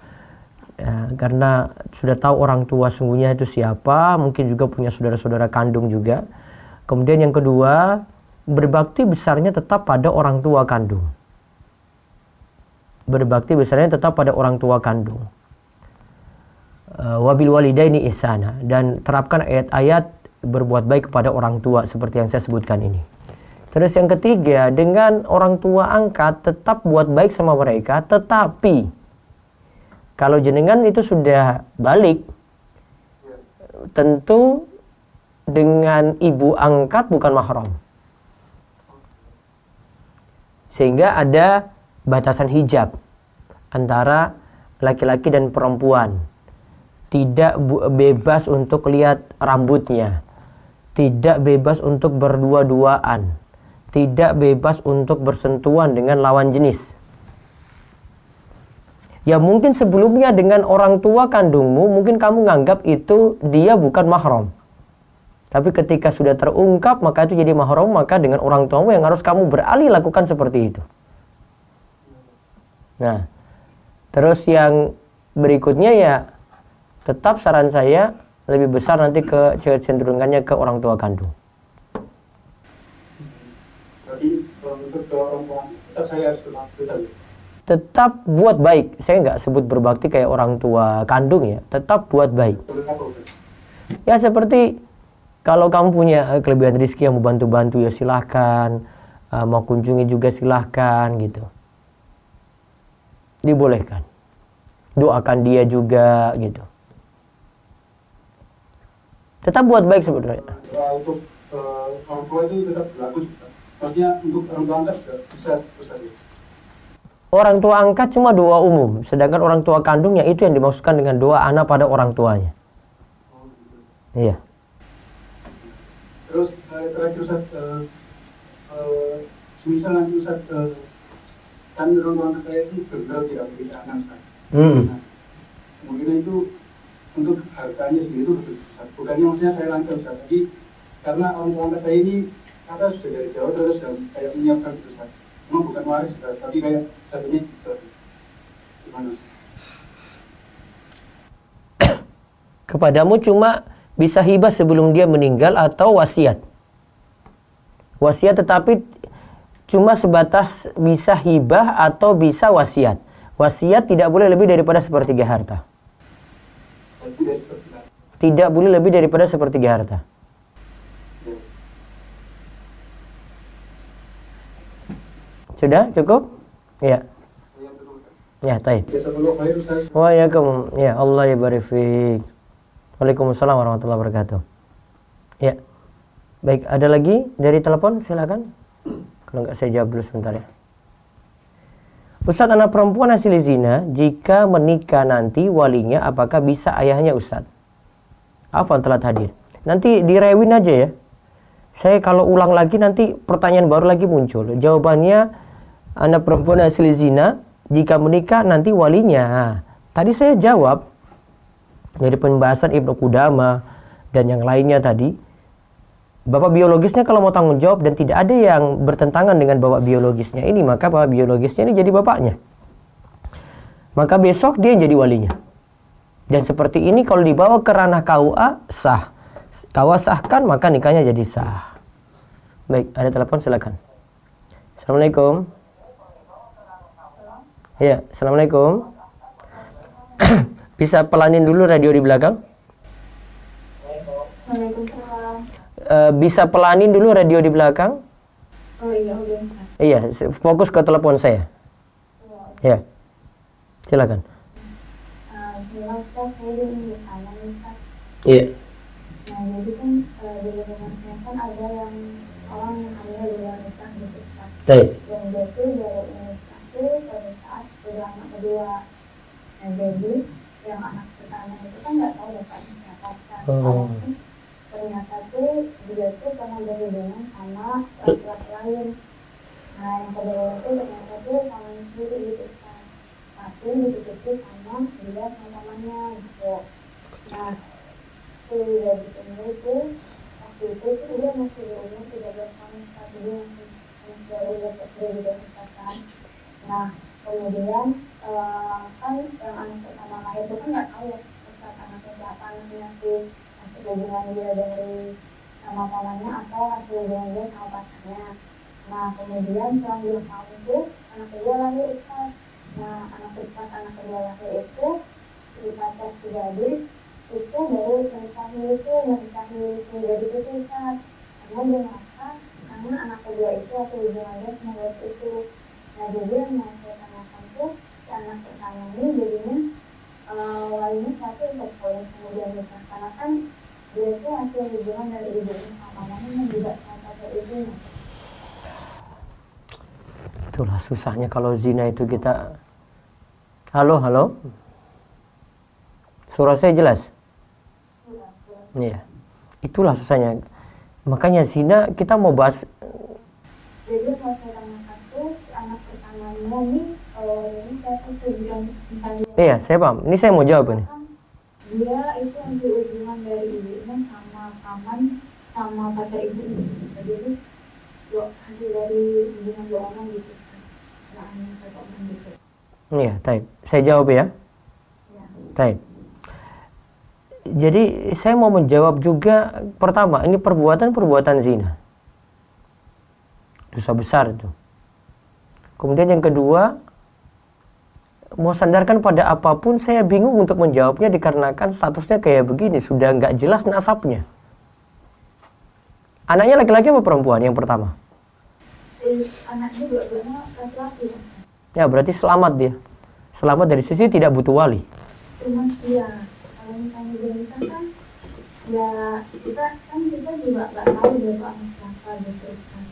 A: Ya, karena sudah tahu orang tua sungguhnya itu siapa, mungkin juga punya saudara-saudara kandung juga. Kemudian yang kedua, berbakti besarnya tetap pada orang tua kandung. Berbakti besarnya tetap pada orang tua kandung. Wabil walidaini ihsana, dan terapkan ayat-ayat berbuat baik kepada orang tua seperti yang saya sebutkan ini. Terus yang ketiga, dengan orang tua angkat tetap buat baik sama mereka, tetapi kalau jenengan itu sudah balik, tentu dengan ibu angkat bukan mahram. Sehingga ada batasan hijab antara laki-laki dan perempuan. Tidak bebas untuk lihat rambutnya. Tidak bebas untuk berdua-duaan. Tidak bebas untuk bersentuhan dengan lawan jenis. Ya mungkin sebelumnya dengan orang tua kandungmu, mungkin kamu nganggap itu dia bukan mahram. Tapi ketika sudah terungkap, maka itu jadi mahram, maka dengan orang tuamu yang harus kamu beralih lakukan seperti itu. Nah, terus yang berikutnya ya, tetap saran saya lebih besar nanti ke cenderungannya ke orang tua kandung.
D: Berarti untuk ke orang tua, tetap saya harus betul.
A: Tetap buat baik. Saya nggak sebut berbakti kayak orang tua kandung ya. Tetap buat baik. Ya seperti kalau kamu punya kelebihan rezeki yang mau bantu-bantu ya silahkan. Mau kunjungi juga silahkan gitu. Dibolehkan. Doakan dia juga gitu. Tetap buat baik sebenarnya.
D: Untuk orang tua itu tetap berlaku. Maksudnya untuk orang tua angkat bisa.
A: Orang tua angkat cuma doa umum, sedangkan orang tua kandung ya itu yang dimaksudkan dengan doa anak pada orang tuanya. Iya.
D: Terus terakhir Ustaz, semisal nanti Ustaz, kan orang tua saya itu benar tidak memiliki anak Ustaz. Nah, mungkin itu untuk hartanya sendiri itu Ustaz. Bukannya maksudnya saya lancang Ustaz, tapi karena orang tua saya ini kata sudah dari Jawa terus kayak menyiapkan Ustaz. Memang bukan waris Ustaz, tapi kayak satunya gimana?
A: Kepadamu cuma bisa hibah sebelum dia meninggal atau wasiat. Wasiat tetapi cuma sebatas bisa hibah atau bisa wasiat. Wasiat tidak boleh lebih daripada sepertiga harta. Tidak boleh lebih daripada sepertiga harta. Sudah cukup? Ya. Ya, taib. Waalaikumsalam. Ya, Allah ya barik fiik. Waalaikumsalam warahmatullahi wabarakatuh. Ya. Baik, ada lagi dari telepon? Silakan. Kalau enggak saya jawab dulu sebentar ya. Ustaz, anak perempuan hasil zina jika menikah nanti walinya apakah bisa ayahnya Ustaz? Afwan telat hadir. Nanti direwin aja ya. Saya kalau ulang lagi nanti pertanyaan baru lagi muncul. Jawabannya anak perempuan hasil zina jika menikah nanti walinya. Tadi saya jawab dari pembahasan Ibnu Qudamah dan yang lainnya tadi. Bapak biologisnya kalau mau tanggung jawab dan tidak ada yang bertentangan dengan bapak biologisnya ini, maka bapak biologisnya ini jadi bapaknya. Maka besok dia jadi walinya. Dan seperti ini kalau dibawa ke ranah KUA sah. KUA sahkan maka nikahnya jadi sah. Baik, ada telepon silakan. Assalamualaikum. Ya, assalamualaikum. Bisa pelanin dulu radio di belakang?
C: Waalaikumsalam.
A: Bisa pelanin dulu radio di belakang?
C: Oh iya, udah.
A: Iya, fokus ke telepon saya. Ya, silakan. Iya.
C: Nah, jadi kan di lingkungan saya kan ada yang orang yang hamil di luar nikah gitu kan.
A: Baik.
C: Yang dia tuh baru menikah tuh pada saat sudah anak kedua. Nah, jadi yang anak pertama itu kan nggak tahu bapaknya siapa kan. Walaupun ternyata tuh dia tuh pernah berhubungan sama laki-laki lain. Nah, yang kedua itu ternyata tuh sama sendiri gitu kan. Tapi ditutupi sama dia sama temannya gitu. Nah, udah ditunggu itu waktu itu tuh dia masih berumur 13 tahun saat dia masih baru kan. Nah kemudian kan yang anak pertama lahir itu kan nggak tahu ya saat anaknya siapa, anaknya masih hubungan dia dari sama pamannya atau hasil hubungan dia sama pacarnya. Nah kemudian setelah 2 tahun itu anak kedua lahir Ustaz. Nah anak kedua lahir itu di pacar si gadis itu baru menikahi menjadi itu Ustaz. Karena dia merasa karena anak kedua itu atau hubungannya sama gadis itu. Nah jadi yang mau saya tanyakan tuh si anak pertama ini jadinya walinya satu untuk poin kemudian nikah karena kan dia itu hasil hubungan dari ibunya sama mamanya dan juga sama pacar ibunya.
A: Itulah susahnya kalau zina itu kita. Halo. Suara saya jelas? Iya. Itulah susahnya. Makanya zina kita mau bahas.
C: Jadi kalau saya tanyakan tuh anak pertamanya nih ini siapa tuh yang misalnya
A: Iya, saya paham. Ini saya mau jawab ini.
C: dia itu ambil hubungan dari ibunya sama paman sama pacar ibu, jadi hasil dari hubungan dua orang gitu kan, satu orang gitu.
A: Iya, taib. Saya jawab ya. Taib. Jadi saya mau menjawab juga, pertama, ini perbuatan zina. Dosa besar itu. Kemudian yang kedua, mau sandarkan pada apapun, saya bingung untuk menjawabnya dikarenakan statusnya kayak begini, sudah nggak jelas nasabnya. Anaknya laki-laki apa perempuan yang pertama?
C: Anaknya dua-duanya laki-laki.
A: Ya, berarti selamat dia. Selamat dari sisi tidak butuh wali.
C: Cuma iya, kalau misalnya dia nikah kan, ya kita juga nggak tahu dia tuh anak siapa gitu kan.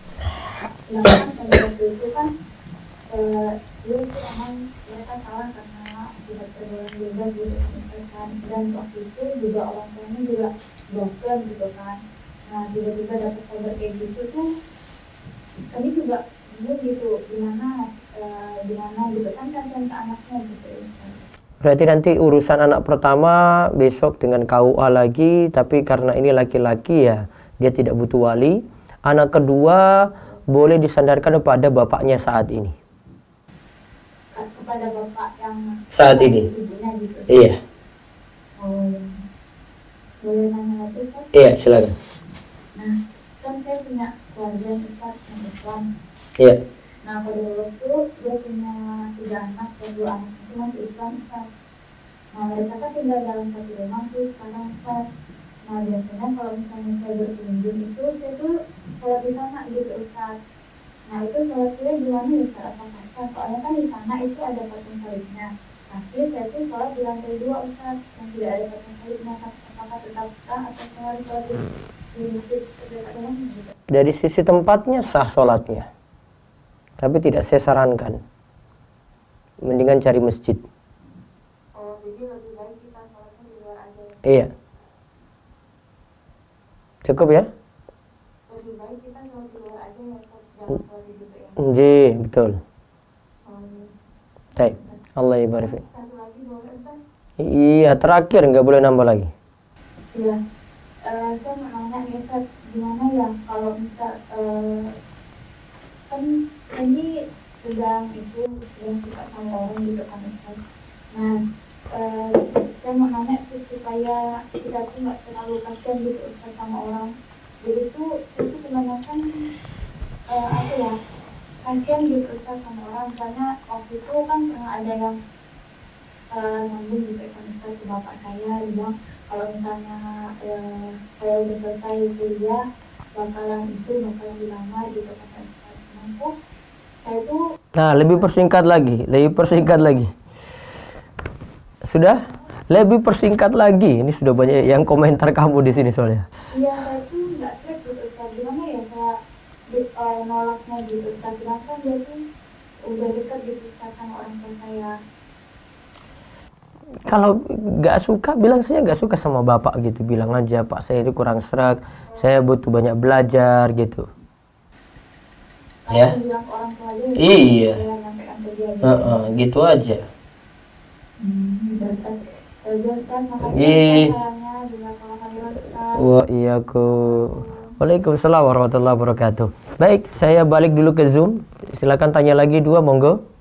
C: Nah kan pada waktu itu kan dia itu emang mereka salah karena tidak pergaulan bebas gitu kan, dan waktu itu juga orang tuanya juga dokter gitu kan. Nah tiba-tiba dapat kabar kayak gitu tuh, kami juga bingung gitu gimana gitu kan, kasihan ke anaknya gitu kan.
A: Berarti nanti urusan anak pertama besok dengan KUA lagi, tapi karena ini laki-laki ya, dia tidak butuh wali. Anak kedua boleh disandarkan kepada bapaknya saat ini.
C: Kepada bapak yang
A: Saat ini.
C: Ibunya gitu.
A: Iya.
C: Boleh nanya lagi Ustaz?
A: Iya, silakan.
C: Nah, kan saya punya keluarga Ustaz yang Islam.
A: Iya.
C: Nah, pada waktu dia punya 3 anak dan 2 anak itu masih Islam Ustaz. Nah, mereka kan tinggal dalam satu rumah tuh sekarang Ustaz. Nah, biasanya kalau misalnya saya berkunjung itu, saya tuh sholat di sana gitu Ustaz. Nah, itu sholat saya gimana ya Ustaz? Apakah sah? Soalnya kan di sana itu ada patung salibnya. Tapi saya tuh sholat di lantai 2 Ustaz, yang tidak ada patung salibnya. Apakah tetap sah atau saya harus sholat di masjid terdekat rumah gitu?
A: Dari sisi tempatnya sah sholatnya, tapi tidak saya sarankan. Mendingan cari masjid.
C: Oh, jadi lebih baik kita sholatnya di luar aja.
A: Iya. Cukup ya?
C: Lebih baik kita sholat di luar aja ya, jangan sholat di situ ya.
A: Ji, betul.
C: Oh,
A: Baik. Allah ibarik fiik.
C: satu lagi boleh Ustaz?
A: Iya, terakhir nggak boleh nambah lagi.
C: Iya. Saya mau nanya nih Ustaz, gimana ya kalau misal kan ini sedang suka sama orang gitu kan Ustaz. Nah, saya mau nanya sih supaya kita tuh nggak terlalu kasihan gitu Ustaz sama orang. Jadi itu kebanyakan apa ya, kasihan gitu Ustaz sama orang. Misalnya waktu itu kan pernah ada yang nyambung gitu kan Ustaz ke bapak saya, bilang kalau misalnya saya udah selesai kuliah bakalan dilamar gitu kan Ustaz. Nah, saya tuh
A: Nah, lebih persingkat lagi. Sudah? Lebih persingkat lagi. Ini sudah banyak yang komentar kamu di sini soalnya.
C: iya, saya tuh nggak stress gitu Ustaz. Gimana ya saya nolaknya gitu Ustaz. Sedangkan dia tuh udah dekat gitu Ustaz sama orang tua saya.
A: Kalau nggak suka, bilang saja nggak suka sama bapak gitu. Bilang aja, Pak saya itu kurang serak, saya butuh banyak belajar gitu. Ya.
C: Bilang ke orang tua aja.
A: Iya.
C: Saya nyampaikan ke dia gitu.
A: Gitu aja.
C: Makasih sayangnya bila kalau khairan Ustaz.
A: Wa iyyaku. Waalaikumsalam warahmatullahi wabarakatuh. Baik, saya balik dulu ke Zoom. Silakan tanya lagi 2, monggo.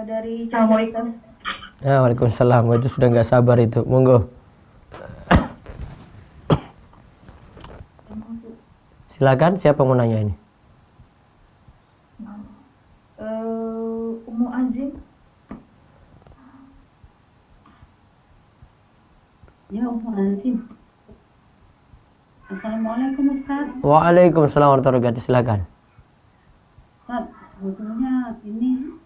E: Dari Assalamualaikum.
A: Ya, waalaikumsalam. Itu sudah nggak sabar itu. Monggo. Silakan, siapa mau nanya ini?
E: Ummu Azim.
F: Ya, Ummu Azim. Assalamualaikum Ustaz.
A: Waalaikumsalam warahmatullahi wabarakatuh. Silakan.
F: Ustaz, sebetulnya ini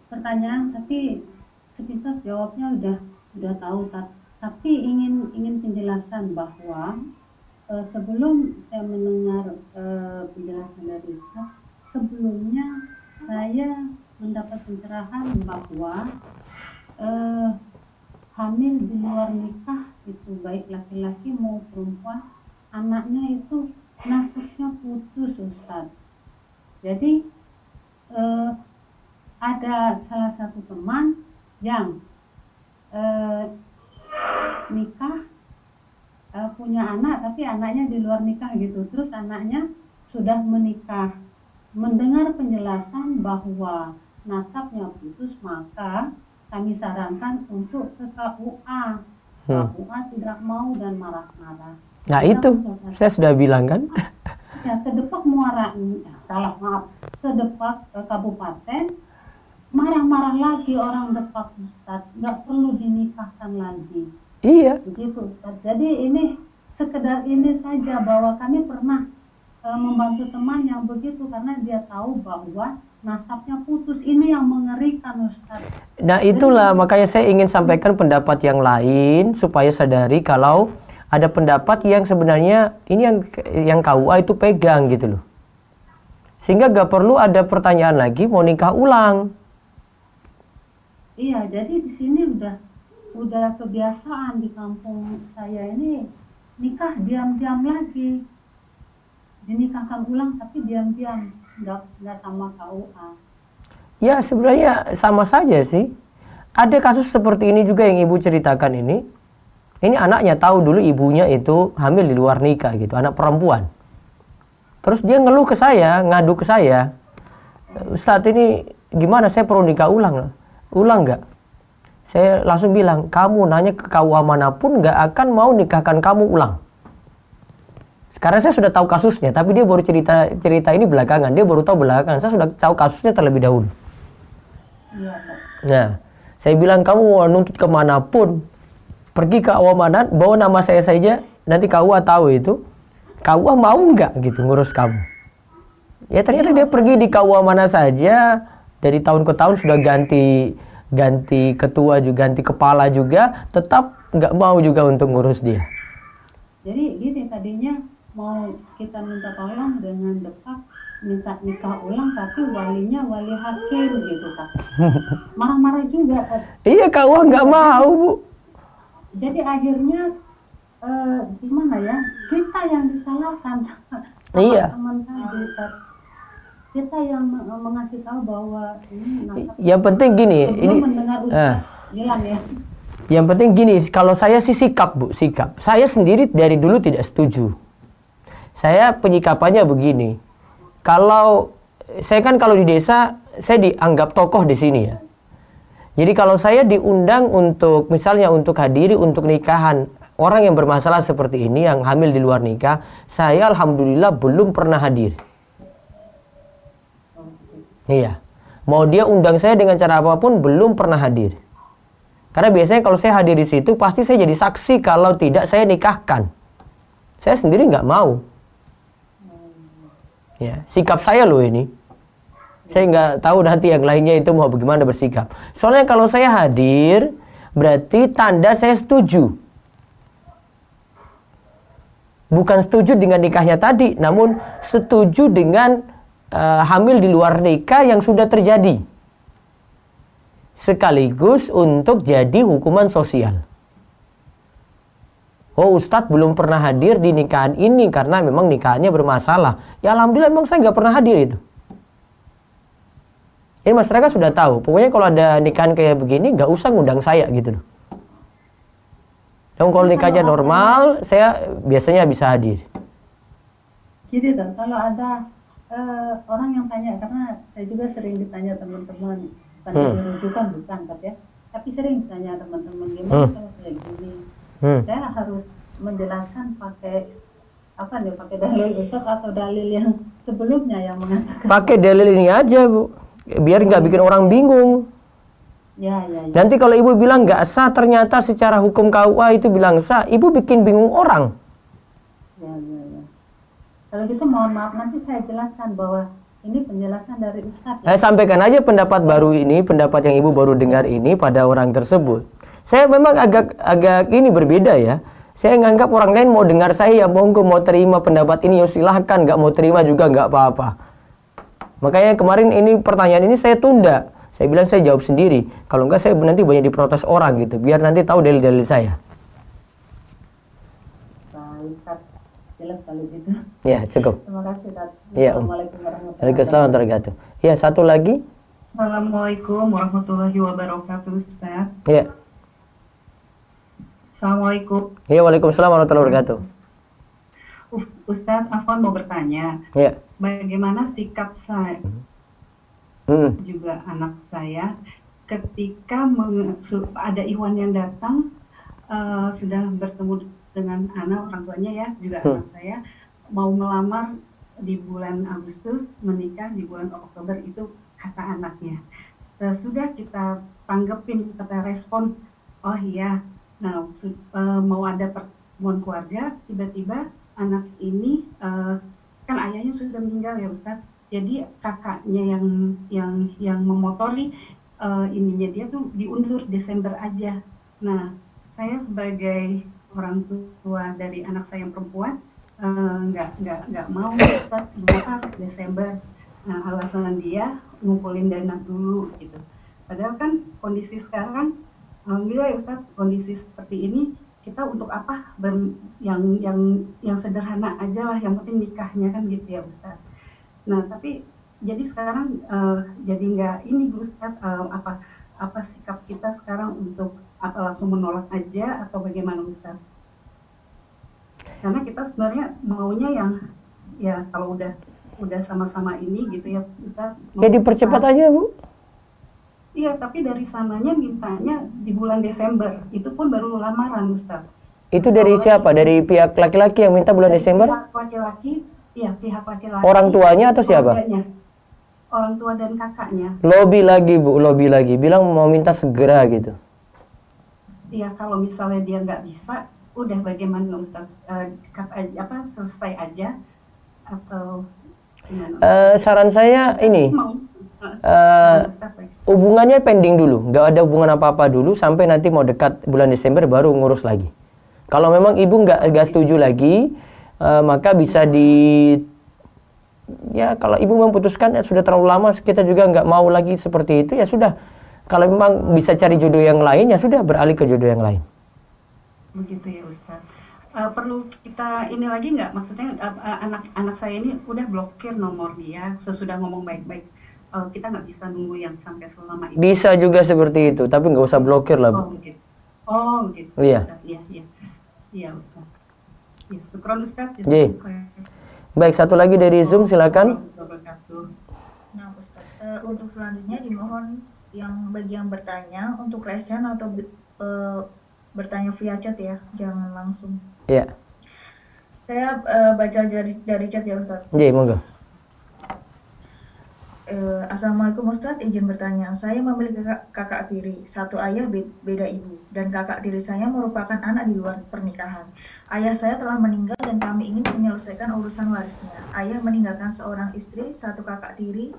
F: pertanyaan, tapi sepintas jawabnya udah tahu, tapi ingin penjelasan bahwa sebelum saya mendengar penjelasan dari Ustaz, sebelumnya saya mendapat pencerahan bahwa hamil di luar nikah itu baik laki-laki maupun perempuan, anaknya itu nasabnya putus Ustaz. Jadi ada salah satu teman yang nikah, punya anak tapi anaknya di luar nikah gitu, terus anaknya sudah menikah. Mendengar penjelasan bahwa nasabnya putus, maka kami sarankan untuk ke KUA. KUA tidak mau dan marah-marah.
A: Nah itu saya sudah bilang kan.
F: Ya, ke Depak Muara, ke Depak Kabupaten, marah-marah lagi orang Depak, Ustadz, nggak perlu dinikahkan lagi.
A: Iya.
F: Begitu, Ustadz. Jadi ini sekedar ini saja bahwa kami pernah membantu teman yang begitu karena dia tahu bahwa nasabnya putus. Ini yang mengerikan, Ustadz.
A: Nah itulah makanya saya ingin sampaikan pendapat yang lain supaya sadari kalau ada pendapat yang sebenarnya ini yang KUA itu pegang gitu loh. Sehingga gak perlu ada pertanyaan lagi mau nikah ulang.
F: Iya, jadi di sini udah kebiasaan di kampung saya ini nikah diam-diam lagi. Dinikahkan ulang tapi diam-diam, nggak sama KUA.
A: Ya sebenarnya sama saja sih. Ada kasus seperti ini juga yang ibu ceritakan ini. Ini anaknya tahu dulu ibunya itu hamil di luar nikah gitu, anak perempuan. Terus dia ngeluh ke saya, ngadu ke saya. Ustadz ini gimana, saya perlu nikah ulang. Ulang nggak? Saya langsung bilang, kamu nanya ke KUA manapun nggak akan mau nikahkan kamu ulang. Sekarang saya sudah tahu kasusnya, tapi dia baru cerita ini belakangan. Dia baru tahu belakangan, saya sudah tahu kasusnya terlebih dahulu. Nah, saya bilang kamu mau nuntut kemanapun, pergi ke amanat, bawa nama saya saja, nanti KUA tahu itu. KUA mau nggak gitu ngurus kamu. Ya ternyata dia pergi di KUA mana saja, dari tahun ke tahun sudah ganti ketua juga, ganti kepala juga, tetap nggak mau juga untuk ngurus dia.
F: Jadi gini, tadinya mau kita minta tolong dengan Depak, minta nikah ulang, tapi walinya wali hakim gitu Kak. Marah-marah juga Kak.
A: Iya, KUA nggak mau Bu.
F: Jadi akhirnya gimana ya, kita yang disalahkan sama
A: iya.
F: teman tadi, kita yang mengasih tahu bahwa ini
A: yang penting gini, ini
F: mendengar Ustaz bilang ya.
A: Yang penting gini, kalau saya sih sikap Bu, sikap. Saya sendiri dari dulu tidak setuju. Saya penyikapannya begini. Kalau saya kan kalau di desa saya dianggap tokoh di sini ya. Jadi kalau saya diundang untuk misalnya untuk hadiri untuk nikahan orang yang bermasalah seperti ini yang hamil di luar nikah, saya alhamdulillah belum pernah hadir. Iya. Mau dia undang saya dengan cara apapun belum pernah hadir. Karena biasanya kalau saya hadir di situ pasti saya jadi saksi kalau tidak saya nikahkan. Saya sendiri nggak mau. Ya, sikap saya loh ini. Saya nggak tahu nanti yang lainnya itu mau bagaimana bersikap. Soalnya kalau saya hadir, berarti tanda saya setuju. Bukan setuju dengan nikahnya tadi, namun setuju dengan hamil di luar nikah yang sudah terjadi. Sekaligus untuk jadi hukuman sosial. Oh Ustadz belum pernah hadir di nikahan ini karena memang nikahannya bermasalah. Ya alhamdulillah memang saya nggak pernah hadir itu. Ini masyarakat sudah tahu. Pokoknya kalau ada nikahan kayak begini, nggak usah ngundang saya gitu loh. Dan kalau nikahnya normal, saya biasanya bisa hadir.
F: Jadi kalau ada orang yang tanya, karena saya juga sering ditanya teman-teman, bukan jadi rujukan bukan, tapi sering ditanya teman-teman gimana kalau kayak gini. Saya harus menjelaskan pakai apa nih? Pakai dalil Ustaz atau dalil yang sebelumnya yang mengatakan. Pakai
A: dalil ini aja Bu. Biar nggak bikin orang bingung.
F: Ya.
A: Nanti kalau ibu bilang nggak sah, ternyata secara hukum KUA itu bilang sah, ibu bikin bingung orang.
F: Ya. Kalau gitu mohon maaf, nanti saya jelaskan bahwa ini penjelasan dari Ustadz.
A: Saya sampaikan aja pendapat baru ini, pendapat yang ibu baru dengar ini pada orang tersebut. Saya memang agak ini berbeda ya. Saya nganggap orang lain mau dengar saya, ya monggo, mau terima pendapat ini, ya silahkan, nggak mau terima juga nggak apa-apa. Makanya kemarin ini pertanyaan ini saya tunda. Saya bilang saya jawab sendiri. Kalau enggak saya nanti banyak diprotes orang gitu. Biar nanti tahu dalil-dalil saya.
F: Baik. jelas kalau gitu.
A: Ya, cukup.
F: Terima kasih, Ustaz.
A: Iya,
F: Assalamualaikum warahmatullahi
A: Waalaikumsalam warahmatullahi wabarakatuh. Ya, satu lagi.
E: Assalamualaikum warahmatullahi wabarakatuh, Ustaz.
A: Ya.
E: Assalamualaikum.
A: Ya, waalaikumsalam warahmatullahi wabarakatuh.
E: Ustaz, Afwan mau bertanya,
A: Ya.
E: bagaimana sikap saya juga anak saya ketika ada Ikhwan yang datang, sudah bertemu dengan anak orang tuanya ya, juga anak saya mau melamar di bulan Agustus, menikah di bulan Oktober, itu kata anaknya. Sudah kita tanggepin, kita respon, oh iya, nah mau ada pertemuan keluarga, tiba-tiba anak ini kan ayahnya sudah meninggal ya Ustadz, jadi kakaknya yang memotori ininya dia tuh diundur Desember aja. Nah, saya sebagai orang tua dari anak saya yang perempuan nggak mau Ustadz, kenapa harus Desember? Nah, alasan dia ngumpulin dana dulu gitu. Padahal kan kondisi sekarang, alhamdulillah ya Ustadz, kondisi seperti ini kita untuk apa yang sederhana aja lah, yang penting nikahnya kan gitu ya Ustadz. Nah tapi jadi sekarang jadi nggak ini Ustadz, apa sikap kita sekarang untuk apa langsung menolak aja atau bagaimana Ustadz? Karena kita sebenarnya maunya yang ya kalau udah sama-sama ini gitu ya Ustadz.
A: Ya dipercepat aja Bu.
E: Iya, tapi dari sananya mintanya di bulan Desember. Itu pun baru lamaran, Ustaz.
A: Itu dari siapa? Dari pihak laki-laki yang minta bulan Desember?
E: Pihak laki-laki, iya pihak laki-laki.
A: Orang tuanya atau siapa?
E: Keluarganya. Orang tua dan kakaknya.
A: Lobby lagi Bu, lobby lagi. Bilang mau minta segera gitu.
E: Iya, kalau misalnya dia nggak bisa, udah bagaimana Ustaz? Selesai aja atau gimana?
A: Saran saya ini. Hubungannya pending dulu, nggak ada hubungan apa-apa dulu sampai nanti mau dekat bulan Desember baru ngurus lagi. Kalau memang ibu nggak setuju lagi, maka bisa ya kalau ibu memutuskan ya sudah terlalu lama, kita juga nggak mau lagi seperti itu, ya sudah. Kalau memang bisa cari jodoh yang lain, ya sudah beralih ke jodoh yang lain.
E: Begitu ya Ustaz. Perlu kita ini lagi nggak? Maksudnya anak saya ini udah blokir nomor dia, sesudah ngomong baik-baik. Kita nggak bisa nunggu yang sampai selama itu.
A: Bisa juga seperti itu, tapi nggak usah blokir lah Bu.
E: Oh gitu.
A: Iya.
E: Iya Ustaz. Ya, syukron Ustaz.
A: Iya. Baik, satu lagi dari Zoom, silakan.
G: Nah Ustaz, untuk selanjutnya dimohon bagi yang bertanya untuk raise hand atau bertanya via chat ya, jangan langsung.
A: Iya.
G: Saya baca dari chat ya Ustaz.
A: Iya, monggo.
G: Assalamualaikum Ustadz, izin bertanya. Saya memiliki kakak tiri, satu ayah beda ibu, dan kakak tiri saya merupakan anak di luar pernikahan. Ayah saya telah meninggal dan kami ingin menyelesaikan urusan warisnya. Ayah meninggalkan seorang istri, satu kakak tiri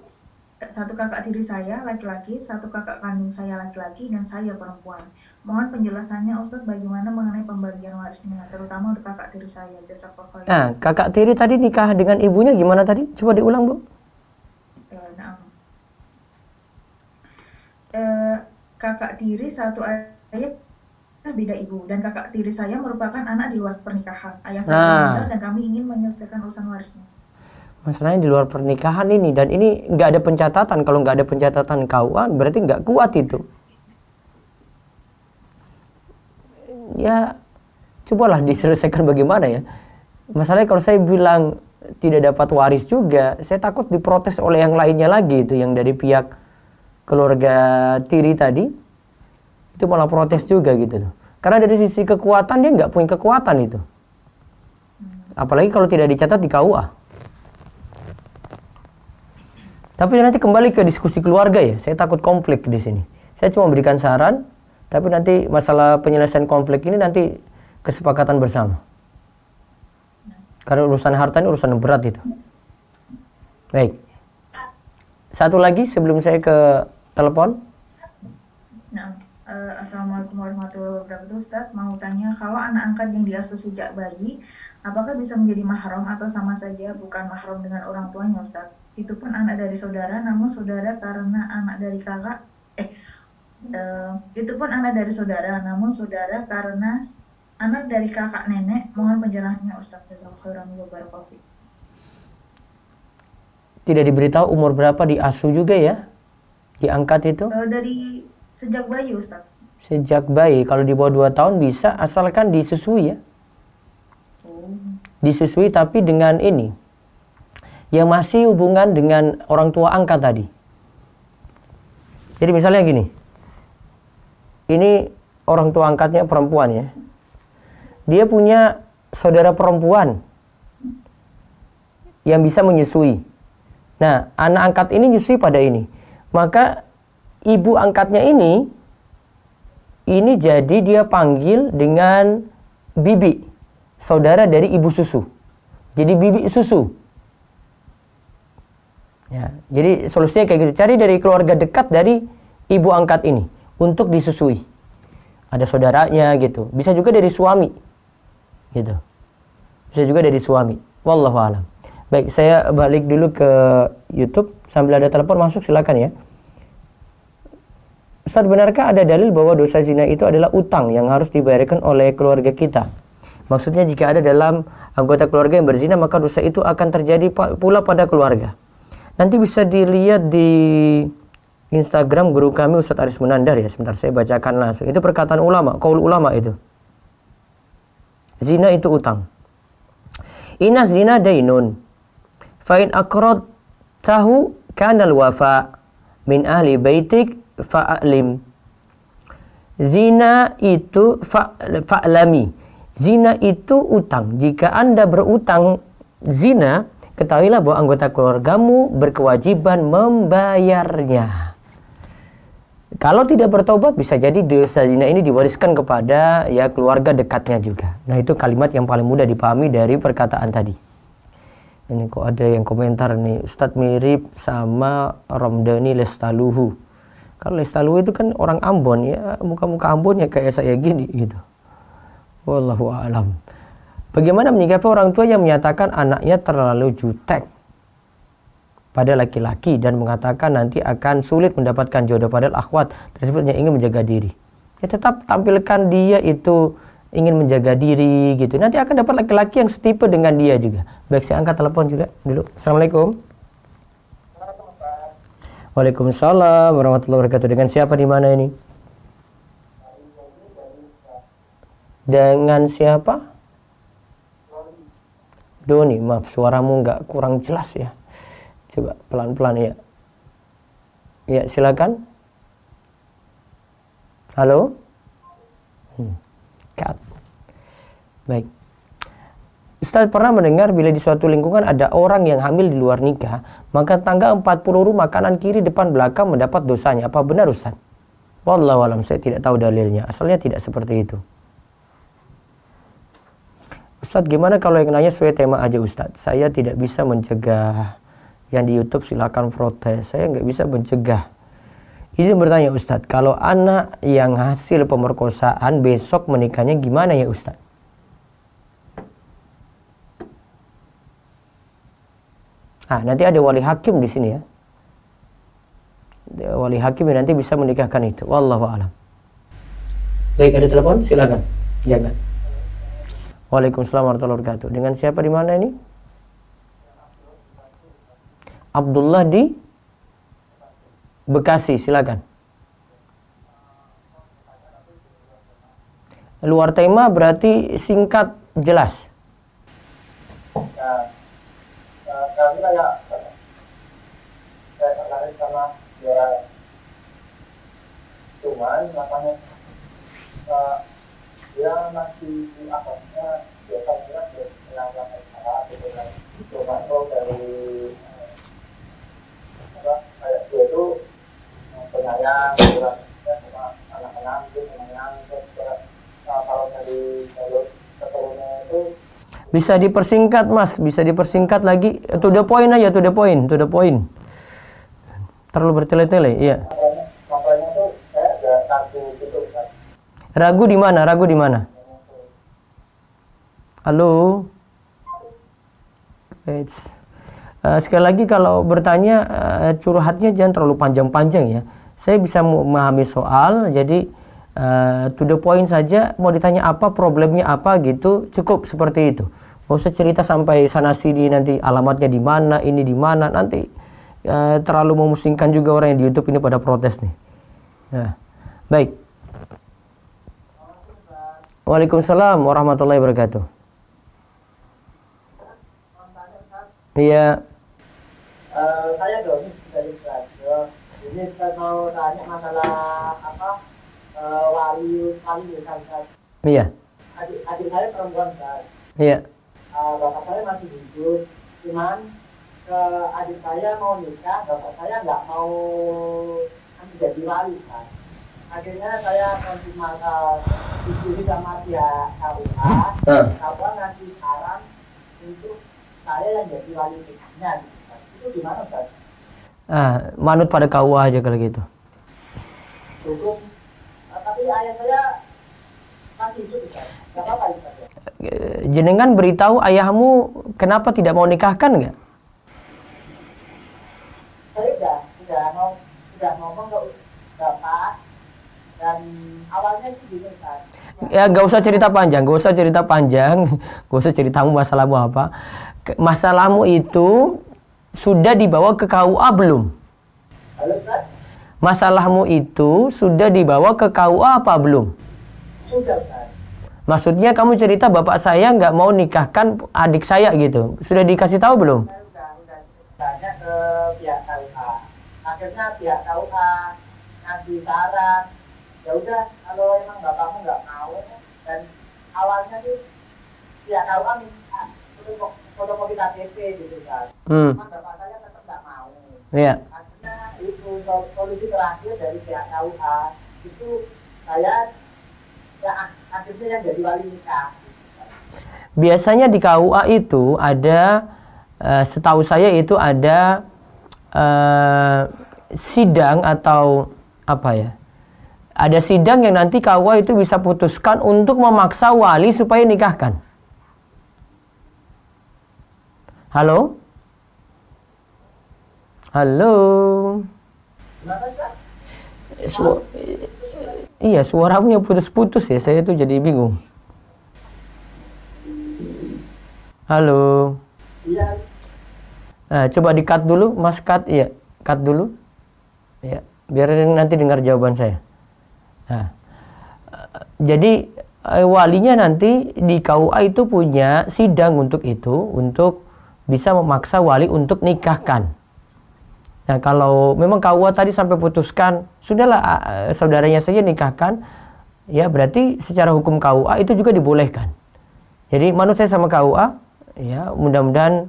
G: saya laki-laki, satu kakak kandung saya laki-laki, dan saya perempuan. Mohon penjelasannya Ustadz bagaimana mengenai pembagian warisnya, terutama untuk kakak tiri saya. Jazakallahu khairan.
A: Nah, kakak tiri tadi nikah dengan ibunya gimana tadi? Coba diulang Bu.
G: Kakak tiri satu ayah beda ibu, dan kakak tiri saya merupakan anak di luar pernikahan. Ayah saya meninggal dan kami ingin menyelesaikan urusan warisnya.
A: Masalahnya di luar pernikahan ini, dan ini nggak ada pencatatan. Kalau nggak ada pencatatan KUA berarti nggak kuat itu. Ya cobalah diselesaikan bagaimana ya. Masalahnya kalau saya bilang tidak dapat waris juga, saya takut diprotes oleh yang lainnya lagi, itu yang dari pihak keluarga tiri tadi itu malah protes juga gitu loh. Karena dari sisi kekuatan dia nggak punya kekuatan itu. Apalagi kalau tidak dicatat di KUA. Tapi nanti kembali ke diskusi keluarga ya. Saya takut konflik di sini. Saya cuma berikan saran, tapi nanti masalah penyelesaian konflik ini nanti kesepakatan bersama. Karena urusan harta ini urusan yang berat itu. Baik. Satu lagi sebelum saya ke telepon.
G: Nah, Assalamualaikum warahmatullahi wabarakatuh Ustaz. Mau tanya, kalau anak angkat yang diasuh sejak bayi, apakah bisa menjadi mahram atau sama saja bukan mahram dengan orang tuanya Ustaz? Itu pun anak dari saudara, namun saudara karena anak dari kakak, itu pun anak dari saudara, namun saudara karena anak dari kakak nenek, mohon penjelasannya Ustaz. Jazakallahu khairan.
A: Tidak diberitahu umur berapa diasuh juga ya? Diangkat itu?
G: Dari sejak bayi Ustaz.
A: Sejak bayi, kalau di bawah 2 tahun bisa asalkan disusui ya. Disusui tapi dengan ini. Yang masih hubungan dengan orang tua angkat tadi. Jadi misalnya gini. Ini orang tua angkatnya perempuan ya. Dia punya saudara perempuan yang bisa menyusui. Nah, anak angkat ini nyusui pada ini. Maka ibu angkatnya ini jadi dia panggil dengan bibi, saudara dari ibu susu. Jadi bibi susu. Ya, jadi solusinya kayak gitu. Cari dari keluarga dekat dari ibu angkat ini untuk disusui. Ada saudaranya gitu. Bisa juga dari suami. Gitu. Bisa juga dari suami. Wallahu a'lam. Baik, saya balik dulu ke YouTube. Sambil ada telepon masuk, silakan ya. Ustaz, benarkah ada dalil bahwa dosa zina itu adalah utang yang harus dibayarkan oleh keluarga kita? Maksudnya jika ada dalam anggota keluarga yang berzina, maka dosa itu akan terjadi pula pada keluarga. Nanti bisa dilihat di Instagram guru kami Ustaz Aris Munandar ya. Sebentar saya bacakan langsung. Itu perkataan ulama, qaul ulama itu. Zina itu utang. Inna zina dainun. Fa'in akrad tahu kanal wafa min ahli baitik fa'alim. Zina itu fa'lami. Zina itu utang. Jika Anda berutang zina, ketahuilah bahwa anggota keluargamu berkewajiban membayarnya. Kalau tidak bertobat, bisa jadi dosa zina ini diwariskan kepada ya keluarga dekatnya juga. Nah, itu kalimat yang paling mudah dipahami dari perkataan tadi. Ini kok ada yang komentar nih, Ustadz mirip sama Romdani Lestaluhu. Kalau Lestaluhu itu kan orang Ambon ya, muka-muka Ambon ya kayak saya gini gitu. Wallahu a'lam. Bagaimana menyikapi orang tua yang menyatakan anaknya terlalu jutek pada laki-laki dan mengatakan nanti akan sulit mendapatkan jodoh, padahal akhwat tersebut yang ingin menjaga diri. Ya tetap tampilkan dia itu ingin menjaga diri gitu. Nanti akan dapat laki-laki yang setipe dengan dia juga. Baik, saya angkat telepon juga dulu. Assalamualaikum. Waalaikumsalam warahmatullahi wabarakatuh. Dengan siapa di mana ini? Dengan siapa? Doni, maaf suaramu nggak kurang jelas ya. Coba pelan-pelan ya. Ya, silakan. Halo? Cut. Baik. Ustaz pernah mendengar bila di suatu lingkungan ada orang yang hamil di luar nikah, maka tangga 40 rumah kanan kiri depan belakang mendapat dosanya. Apa benar Ustaz? Wallahu alam, saya tidak tahu dalilnya. Asalnya tidak seperti itu. Ustaz, gimana kalau yang nanya sesuai tema aja Ustaz? Saya tidak bisa mencegah. Yang di YouTube silakan protes. Saya nggak bisa mencegah. Izin bertanya Ustadz, kalau anak yang hasil pemerkosaan besok menikahnya gimana ya Ustadz? Nanti ada wali hakim di sini ya. Wali hakim yang nanti bisa menikahkan itu. Wallahu a'lam. Baik, ada telepon? Silakan. Jangan. Waalaikumsalam warahmatullahi wabarakatuh. Dengan siapa di mana ini? Abdullah di Bekasi, silakan. Luar tema berarti singkat, jelas.
H: Kami kayak saya tertarik sama dia, cuman makanya dia masih di atasnya biasanya dia menanggapi cara gitu kan. Cuman kalau dari kayak dia itu penyayang, sama anak-anak itu penyayang. Kalau dari jalur keturunannya itu
A: bisa dipersingkat Mas, bisa dipersingkat lagi. To the point aja, to the point, to the point. Terlalu bertele-tele, iya.
H: Makanya tuh saya agak ragu gitu kan.
A: Ragu di mana? Ragu di mana? Halo. Sekali lagi kalau bertanya curhatnya jangan terlalu panjang-panjang ya. Saya bisa memahami soal, jadi To the point saja, mau ditanya apa, problemnya apa gitu, cukup seperti itu. Gak usah cerita sampai sana sini, nanti alamatnya di mana, ini di mana, nanti terlalu memusingkan juga orang yang di YouTube ini pada protes nih. Nah, baik. Waalaikumsalam warahmatullahi wabarakatuh. Iya.
H: Saya Doni dari Belajar. Ini saya mau tanya masalah apa wali misalkan.
A: Iya.
H: Adik saya perempuan kan.
A: Iya.
H: Bapak saya masih hidup, cuman adik saya mau nikah, bapak saya nggak mau jadi wali kan. Akhirnya saya diskusi sama pihak KUA, KUA ngasih saran untuk saya yang jadi wali nikahnya. Itu gimana Ustaz?
A: Manut pada KUA aja kalau gitu.
H: Hukum, tapi ayah saya masih hidup Ustaz. Nggak apa-apa Ustaz ya?
A: Jenengan beritahu ayahmu kenapa tidak mau nikahkan nggak?
H: Saya udah ngomong ke bapak, dan awalnya sih gini kan.
A: Ya gak usah cerita panjang, gak usah ceritamu masalahmu apa. Masalahmu itu sudah dibawa ke KUA belum?
H: Halo Ustaz?
A: Masalahmu itu sudah dibawa ke KUA apa belum?
H: Sudah Ustaz.
A: Maksudnya kamu cerita bapak saya nggak mau nikahkan adik saya gitu. Sudah dikasih tahu belum?
H: Saya udah tanya ke pihak KUA. Akhirnya pihak KUA ngasih saran. Ya udah, kalau emang bapakmu nggak mau, dan awalnya sih pihak KUA minta fotokopi KTP gitu kan. Cuma bapak saya tetap nggak mau.
A: Iya.
H: Akhirnya itu solusi terakhir dari pihak KUA itu saya ya akhirnya yang jadi wali nikah.
A: Biasanya di KUA itu ada, setahu saya itu ada sidang atau apa ya? Ada sidang yang nanti KUA itu bisa putuskan untuk memaksa wali supaya nikahkan. Halo? Halo? Iya, suaramu yang putus-putus ya, saya tuh jadi bingung. Halo?
H: Iya.
A: Coba di-cut dulu, Mas, cut. Iya, cut dulu. Ya, biar nanti dengar jawaban saya. Jadi walinya nanti di KUA itu punya sidang untuk itu, untuk bisa memaksa wali untuk nikahkan. Nah, kalau memang KUA tadi sampai putuskan, sudahlah saudaranya saja nikahkan, ya berarti secara hukum KUA itu juga dibolehkan. Jadi manut saya sama KUA, ya mudah-mudahan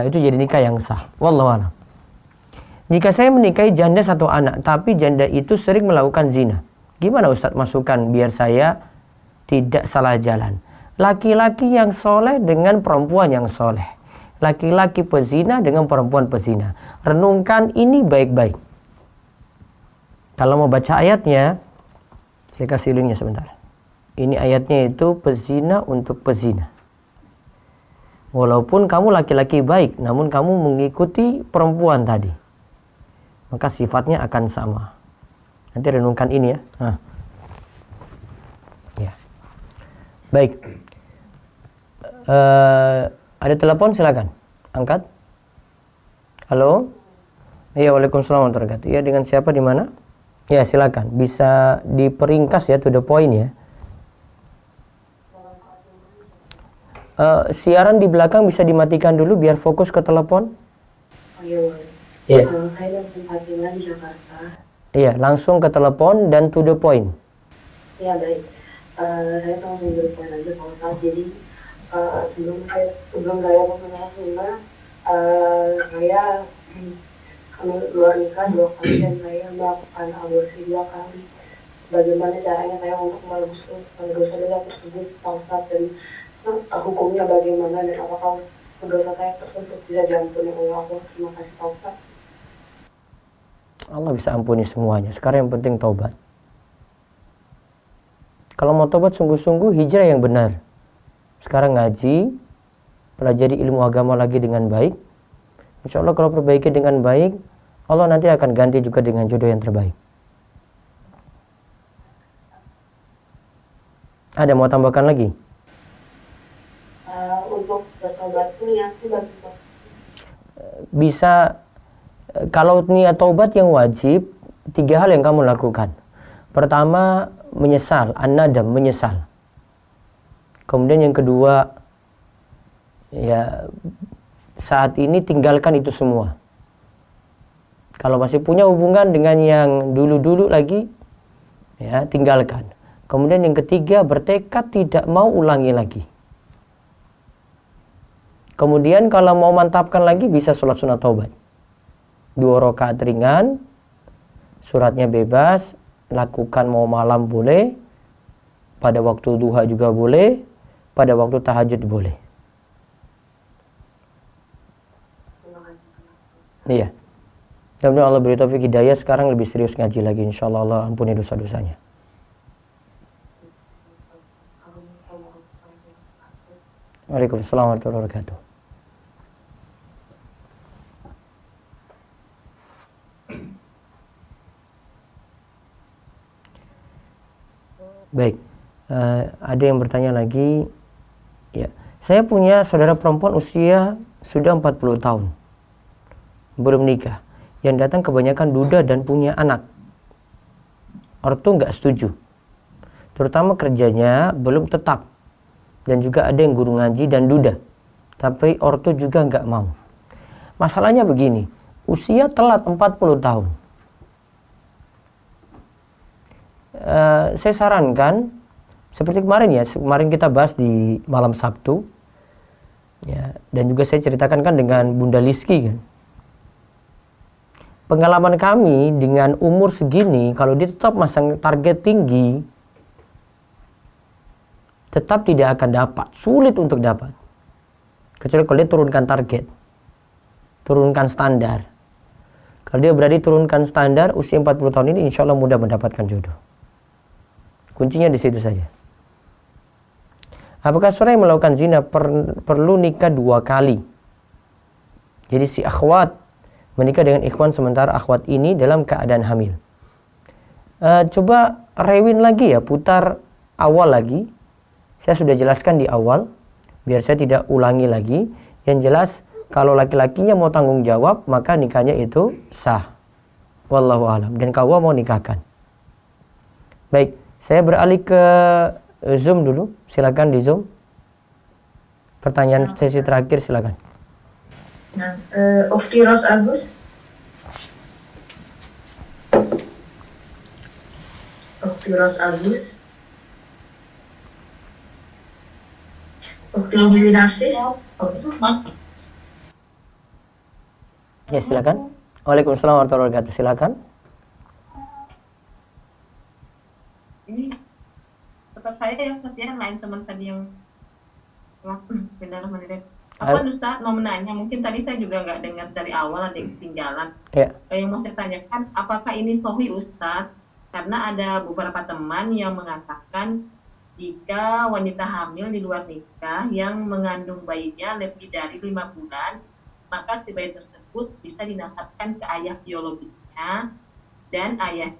A: itu jadi nikah yang sah. Wallahu a'lam. Jika saya menikahi janda satu anak, tapi janda itu sering melakukan zina, gimana Ustadz masukan biar saya tidak salah jalan? Laki-laki yang soleh dengan perempuan yang soleh, laki-laki pezina dengan perempuan pezina. Renungkan ini baik-baik. Kalau mau baca ayatnya, saya kasih linknya sebentar. Ini ayatnya itu pezina untuk pezina. Walaupun kamu laki-laki baik, namun kamu mengikuti perempuan tadi, maka sifatnya akan sama. Nanti renungkan ini ya. Ya. Baik. Ada telepon, silakan. Angkat. Halo. Iya, waalaikumsalam warahmatullahi wabarakatuh. Iya, dengan siapa, di mana? Ya, silakan. Bisa diperingkas ya, to the point ya. Siaran di belakang bisa dimatikan dulu biar fokus ke telepon. Iya.
I: Saya tempat tinggal di Jakarta.
A: Iya, langsung ke telepon dan to the point.
I: Iya, baik. Saya mau berpoin aja Pak Ustaz. Jadi sebelum saya mempunyai rumah, saya luar nikah 2 kali dan saya melakukan aborsi 2 kali. Bagaimana caranya saya untuk menebus dosa-dosa tersebut, Pak Ustaz, dan hukumnya bagaimana, dan apakah dosa saya tersebut tidak diampuni oleh Allah? Terima kasih Pak Ustaz.
A: Allah bisa ampuni semuanya. Sekarang yang penting taubat. Kalau mau taubat sungguh-sungguh, hijrah yang benar. Sekarang ngaji, pelajari ilmu agama lagi dengan baik. Insya Allah kalau perbaiki dengan baik, Allah nanti akan ganti juga dengan jodoh yang terbaik. Ada mau tambahkan lagi?
I: Untuk bertobat itu niat bagaimana?
A: Bisa, kalau niat taubat yang wajib, 3 hal yang kamu lakukan. Pertama, menyesal, an-nadam, menyesal. Kemudian yang kedua, ya saat ini tinggalkan itu semua. Kalau masih punya hubungan dengan yang dulu-dulu lagi, ya tinggalkan. Kemudian yang ketiga, bertekad tidak mau ulangi lagi. Kemudian kalau mau mantapkan lagi, bisa sholat sunat taubat. 2 rakaat ringan, suratnya bebas, lakukan mau malam boleh, pada waktu duha juga boleh, pada waktu tahajud boleh. Iya. Mudah-mudahan Allah beri taufik hidayah, sekarang lebih serius ngaji lagi. Insyaallah Allah ampuni dosa-dosanya. Waalaikumsalam warahmatullahi wabarakatuh. Baik, ada yang bertanya lagi. Ya, saya punya saudara perempuan usia sudah 40 tahun, belum nikah. Yang datang kebanyakan duda dan punya anak. Ortu nggak setuju, terutama kerjanya belum tetap. Dan juga ada yang guru ngaji dan duda, tapi ortu juga nggak mau. Masalahnya begini, usia telat 40 tahun. Saya sarankan seperti kemarin ya, kemarin kita bahas di malam Sabtu ya, dan juga saya ceritakan kan dengan Bunda Liski kan. Pengalaman kami dengan umur segini, kalau dia tetap masang target tinggi, tetap tidak akan dapat, sulit untuk dapat. Kecuali kalau dia turunkan target, turunkan standar. Kalau dia berani turunkan standar, usia 40 tahun ini insya Allah mudah mendapatkan jodoh. Kuncinya di situ saja. Apakah seorang yang melakukan zina perlu nikah 2 kali? Jadi si akhwat menikah dengan ikhwan sementara akhwat ini dalam keadaan hamil. Coba rewin lagi ya, putar awal lagi. Saya sudah jelaskan di awal, biar saya tidak ulangi lagi. Yang jelas, kalau laki-lakinya mau tanggung jawab, maka nikahnya itu sah. Wallahu a'lam. Dan kau mau nikahkan. Baik. Saya beralih ke Zoom dulu. Silakan di Zoom. Pertanyaan sesi terakhir silakan.
G: Nah, Ufti Ros Agus. Ufti Ros Agus. Ufti Winarsi.
A: Ya, silakan. Waalaikumsalam warahmatullahi wabarakatuh. Silakan.
J: Ini tetap saya yang pastinya lain teman tadi yang benar menurut apa Ustaz mau menanya, mungkin tadi saya juga nggak dengar dari awal, ada yang ketinggalan. Yang mau saya tanyakan, apakah ini sahih Ustaz? Karena ada beberapa teman yang mengatakan jika wanita hamil di luar nikah yang mengandung bayinya lebih dari 5 bulan, maka si bayi tersebut bisa dinasabkan ke ayah biologisnya. Dan ayah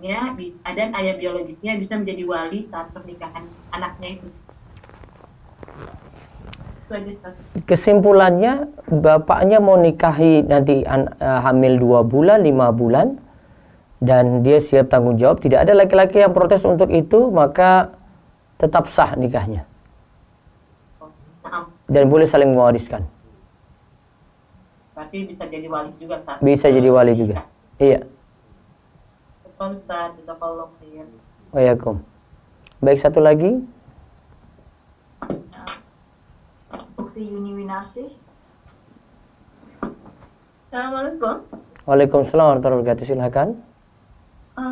J: biologisnya bisa menjadi wali saat pernikahan anaknya itu.
A: Kesimpulannya, bapaknya mau nikahi nanti hamil 2 bulan, 5 bulan, dan dia siap tanggung jawab. Tidak ada laki-laki yang protes untuk itu, maka tetap sah nikahnya. Dan boleh saling mewariskan.
J: Berarti bisa jadi wali juga saat
A: bisa jadi wali juga. Iya.
J: Ustaz,
A: Waalaikumsalam. Baik, satu lagi.
G: Ukti Yuni Winarsi.
B: Assalamualaikum.
A: Waalaikumsalam warahmatullahi wabarakatuh. Silakan.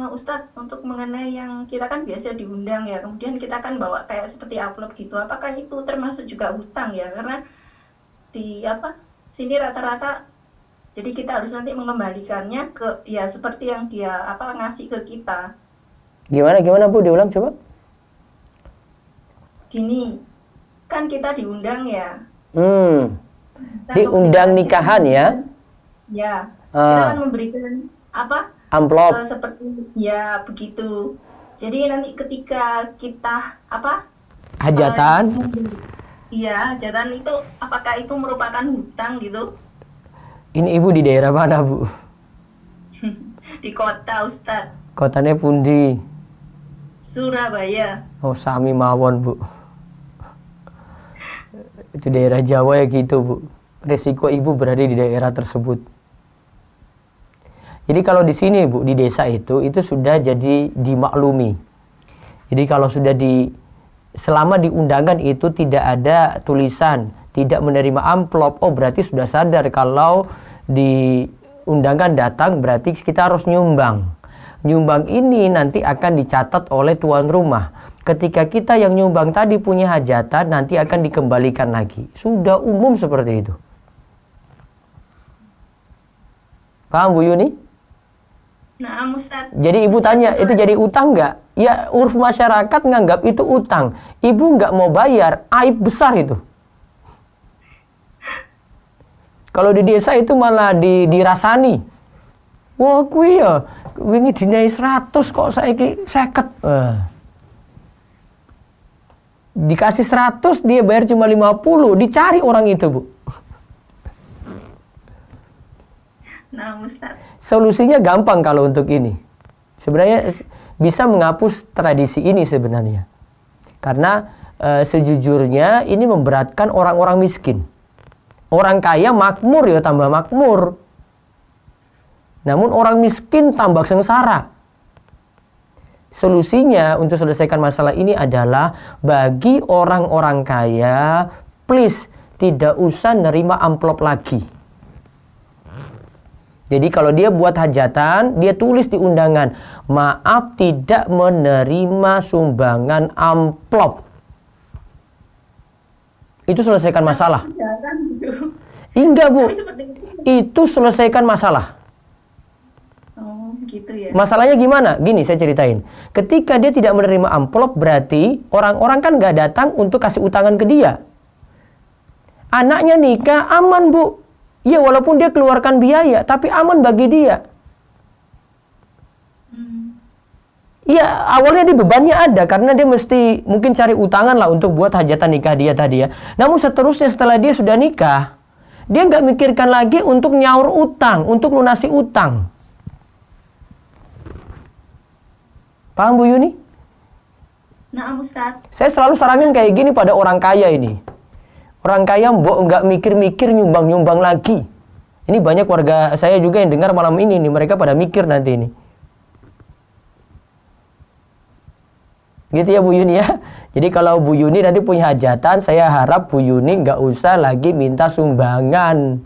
B: Ustadz, untuk mengenai yang kita kan biasa diundang ya, kemudian kita kan bawa kayak seperti upload gitu. Apakah itu termasuk juga hutang ya? Karena di sini rata-rata jadi kita harus nanti mengembalikannya ke ya seperti yang dia ngasih ke kita.
A: Gimana Bu, diulang coba.
B: Gini, kan kita diundang ya.
A: Diundang nikahan ya?
B: Ya. Kita kan memberikan
A: amplop.
B: Seperti ya begitu. Jadi nanti ketika kita
A: Hajatan?
B: Iya, hajatan itu apakah itu merupakan hutang gitu?
A: Ini ibu di daerah mana, Bu?
B: Di kota, Ustadz.
A: Kotanya pundi?
B: Surabaya.
A: Oh, sami mawon, Bu. Itu daerah Jawa ya gitu, Bu. Resiko ibu berada di daerah tersebut. Jadi kalau di sini, Bu, di desa itu sudah jadi dimaklumi. Jadi kalau sudah selama di undangan itu tidak ada tulisan, tidak menerima amplop, oh berarti sudah sadar kalau di undangan datang berarti kita harus nyumbang. Nyumbang ini nanti akan dicatat oleh tuan rumah. Ketika kita yang nyumbang tadi punya hajatan, nanti akan dikembalikan lagi. Sudah umum seperti itu. Paham, Bu Yuni?
B: Nah, Ustaz.
A: Jadi ibu tanya, itu jadi utang nggak? Ya, uruf masyarakat nganggap itu utang. Ibu nggak mau bayar, aib besar itu. Kalau di desa itu malah dirasani. Wah, kuwi ya, wingi dinai 100 kok saiki 50. Dikasih 100, dia bayar cuma 50. Dicari orang itu, Bu.
B: Nah, Ustaz.
A: Solusinya gampang kalau untuk ini. Sebenarnya bisa menghapus tradisi ini sebenarnya. Karena sejujurnya ini memberatkan orang-orang miskin. Orang kaya makmur ya tambah makmur. Namun orang miskin tambah sengsara. Solusinya untuk selesaikan masalah ini adalah bagi orang-orang kaya, please tidak usah nerima amplop lagi. Jadi kalau dia buat hajatan, dia tulis di undangan, maaf tidak menerima sumbangan amplop. Itu selesaikan masalah. Enggak, Bu. Itu selesaikan masalah.
B: Oh, gitu ya.
A: Masalahnya gimana? Gini, saya ceritain. Ketika dia tidak menerima amplop, berarti orang-orang kan nggak datang untuk kasih utangan ke dia. Anaknya nikah, aman, Bu. Ya, walaupun dia keluarkan biaya, tapi aman bagi dia. Ya, awalnya dia bebannya ada, karena dia mesti mungkin cari utangan lah untuk buat hajatan nikah dia tadi ya. Namun seterusnya setelah dia sudah nikah, dia nggak mikirkan lagi untuk nyaur utang, untuk lunasi utang. Paham, Bu Yuni?
B: Nah, Ustaz.
A: Saya selalu saranin kayak gini pada orang kaya ini. Orang kaya mbok nggak mikir-mikir nyumbang-nyumbang lagi. Ini banyak warga saya juga yang dengar malam ini nih, mereka pada mikir nanti ini. Gitu ya, Bu Yuni ya. Jadi kalau Bu Yuni nanti punya hajatan, saya harap Bu Yuni nggak usah lagi minta sumbangan.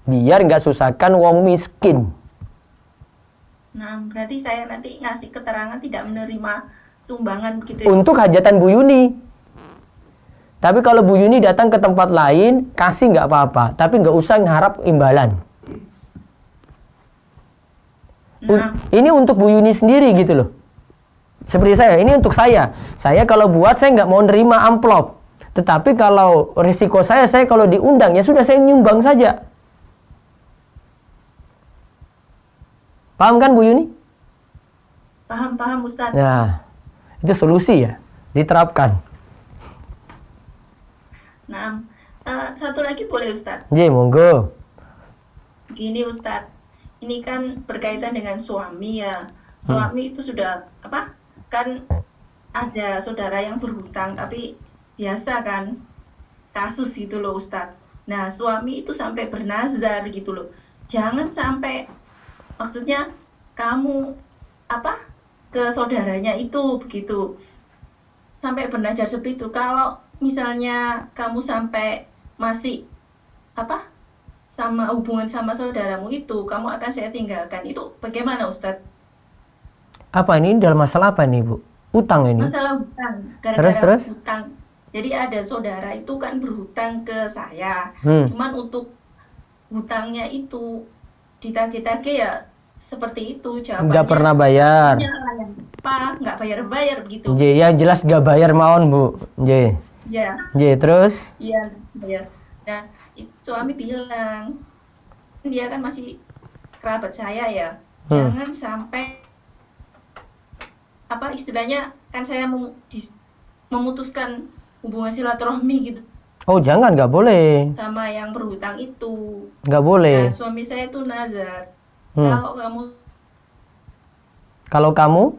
A: Biar nggak susahkan wong miskin.
B: Nah, berarti saya nanti ngasih keterangan tidak menerima sumbangan begitu ya?
A: Untuk hajatan Bu Yuni. Tapi kalau Bu Yuni datang ke tempat lain, kasih nggak apa-apa. Tapi nggak usah ngarap imbalan. Nah. Ini untuk Bu Yuni sendiri gitu loh. Seperti saya, ini untuk saya. Saya kalau buat, saya nggak mau nerima amplop. Tetapi kalau risiko saya kalau diundang, ya sudah saya nyumbang saja. Paham kan, Bu Yuni?
B: Paham, Ustaz.
A: Nah, itu solusi ya, diterapkan.
B: Nah, satu lagi boleh, Ustaz?
A: Iya, monggo.
B: Gini, Ustaz. Ini kan berkaitan dengan suami ya. Suami itu sudah, kan ada saudara yang berhutang, tapi biasa kan, kasus gitu loh, Ustaz. Nah, suami itu sampai bernazar gitu loh. Jangan sampai, maksudnya kamu ke saudaranya itu begitu sampai bernazar seperti itu. Kalau misalnya kamu sampai masih sama hubungan sama saudaramu itu, kamu akan saya tinggalkan, itu bagaimana, Ustadz?
A: Apa ini dalam masalah apa nih, Bu? Utang ini?
B: Masalah hutang, gara-gara hutang. Jadi ada saudara itu kan berhutang ke saya, cuman untuk hutangnya itu ditagih-tagih ya seperti itu jawabannya.
A: Nggak pernah bayar.
B: Nggak bayar-bayar begitu.
A: Ya jelas nggak bayar maon, Bu.
B: Ya.
A: Terus?
B: Iya, bayar. Nah, suami bilang, dia kan masih kerabat saya ya, jangan sampai
G: apa istilahnya kan saya memutuskan hubungan silaturahmi gitu.
A: Oh jangan, nggak boleh.
G: Sama yang berhutang itu.
A: Nggak boleh.
G: Nah, suami saya itu nazar.
A: Kalau kamu,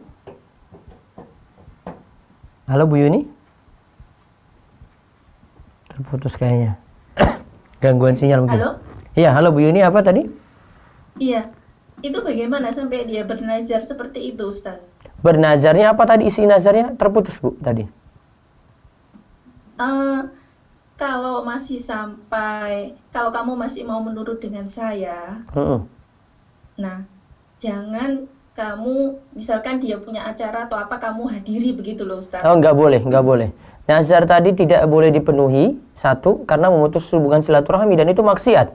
A: halo Bu Yuni, terputus kayaknya. Gangguan sinyal mungkin.
G: Halo?
A: Iya, halo Bu Yuni, apa tadi?
G: Iya, itu bagaimana sampai dia bernazar seperti itu, Ustaz?
A: Bernazarnya apa tadi, isi nazarnya? Terputus Bu tadi.
G: Kalau kalau kamu masih mau menurut dengan saya, nah jangan kamu, misalkan dia punya acara atau apa, kamu hadiri begitu loh, Ustaz.
A: Oh, nggak boleh, nggak boleh. Nazar tadi tidak boleh dipenuhi, satu, karena memutus hubungan silaturahmi, dan itu maksiat.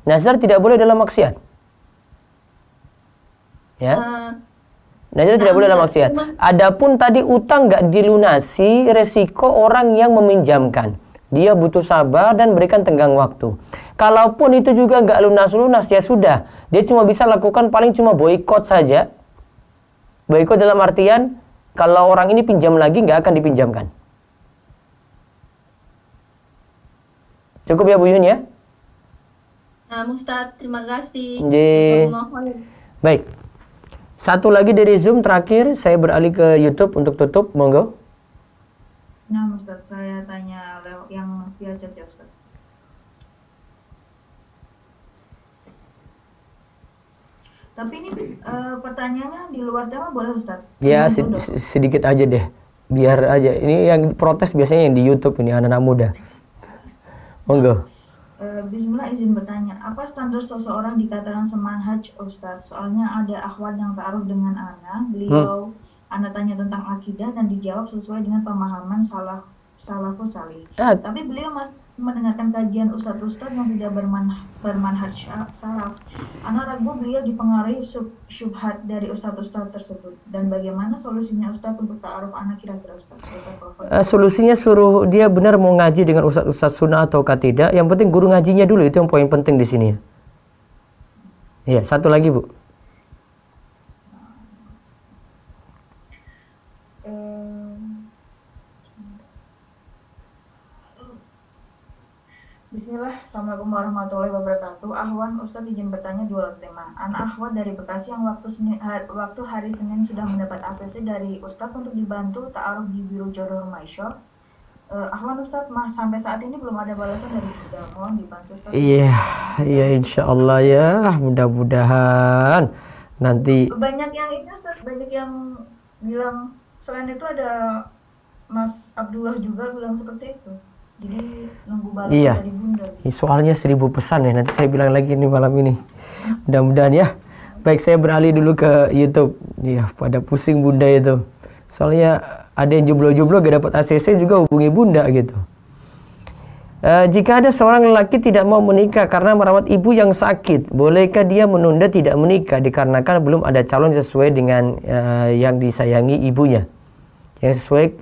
A: Nazar tidak boleh dalam maksiat. Ya. Nazar tidak boleh dalam maksiat. Adapun tadi utang nggak dilunasi, resiko orang yang meminjamkan. Dia butuh sabar dan berikan tenggang waktu. Kalaupun itu juga nggak lunas-lunas, ya sudah. Dia cuma bisa lakukan paling cuma boikot saja. Boikot dalam artian, kalau orang ini pinjam lagi, nggak akan dipinjamkan. Cukup ya Bu Yun ya?
G: Nah, Ustaz, terima kasih.
A: Baik. Satu lagi dari Zoom terakhir, saya beralih ke YouTube untuk tutup, monggo.
G: Nah, Ustaz, saya tanya yang via chat ya, Ustaz. Tapi ini pertanyaannya di luar tema boleh, Ustaz?
A: Ya, sedikit aja deh. Biar aja. Ini yang protes biasanya yang di YouTube ini, anak-anak muda. Monggo.
G: Bismillah, izin bertanya, apa standar seseorang dikatakan semanhaj, Ustaz? Soalnya ada akhwat yang ta'aruf dengan Ana, beliau Ana tanya tentang akidah dan dijawab sesuai dengan pemahaman salafus salih. Tapi beliau masih mendengarkan kajian Ustaz-Ustaz yang tidak bermanhaj salaf. Ana ragu beliau dipengaruhi syubhat dari Ustaz-Ustaz tersebut. Dan bagaimana solusinya Ustaz untuk ta'aruf Ana kira-kira, Ustaz?
A: Solusinya suruh dia benar mau ngaji dengan Ustaz-Ustaz sunnah atau tidak. Yang penting guru ngajinya dulu, itu yang poin penting di sini. Iya, satu lagi Bu.
G: Bismillah, Assalamualaikum warahmatullahi wabarakatuh. Ahwan, Ustadz izin bertanya dua tema. Anak Ahwan dari Bekasi yang waktu hari Senin sudah mendapat ACC dari Ustadz untuk dibantu ta'aruf di Biro Jodoh Rumaisyah. Ahwan Ustadz, sampai saat ini belum ada balasan dari Bunda. Mohon dibantu Ustadz.
A: Iya, insya Allah ya, mudah-mudahan nanti.
G: Banyak yang ini Ustadz, banyak yang bilang, selain itu ada Mas Abdullah juga bilang seperti itu. Jadi nunggu balasan dari Bunda.
A: Soalnya 1000 pesan ya, nanti saya bilang lagi nih malam ini. Mudah-mudahan ya. Baik, saya beralih dulu ke YouTube. Iya, pada pusing Bunda itu. Soalnya ada yang jublo-jublo gak dapat ACC juga hubungi Bunda gitu. Jika ada seorang lelaki tidak mau menikah karena merawat ibu yang sakit, bolehkah dia menunda tidak menikah dikarenakan belum ada calon sesuai dengan yang disayangi ibunya,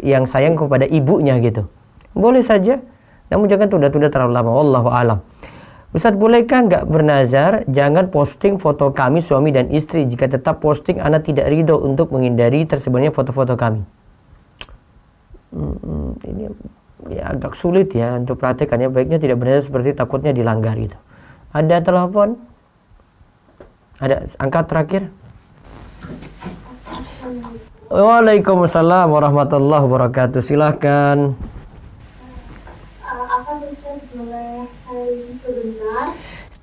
A: yang sayang kepada ibunya gitu? Boleh saja, namun jangan tunda-tunda terlalu lama. Wallahu a'lam. Ustaz, bolehkah nggak bernazar jangan posting foto kami suami dan istri? Jika tetap posting, ana tidak ridho untuk menghindari tersebarnya foto-foto kami. Ini ya agak sulit ya untuk praktekannya. Baiknya tidak bernazar seperti takutnya dilanggar gitu. Ada telepon? Ada angkat terakhir? Waalaikumsalam warahmatullahi wabarakatuh. Silahkan.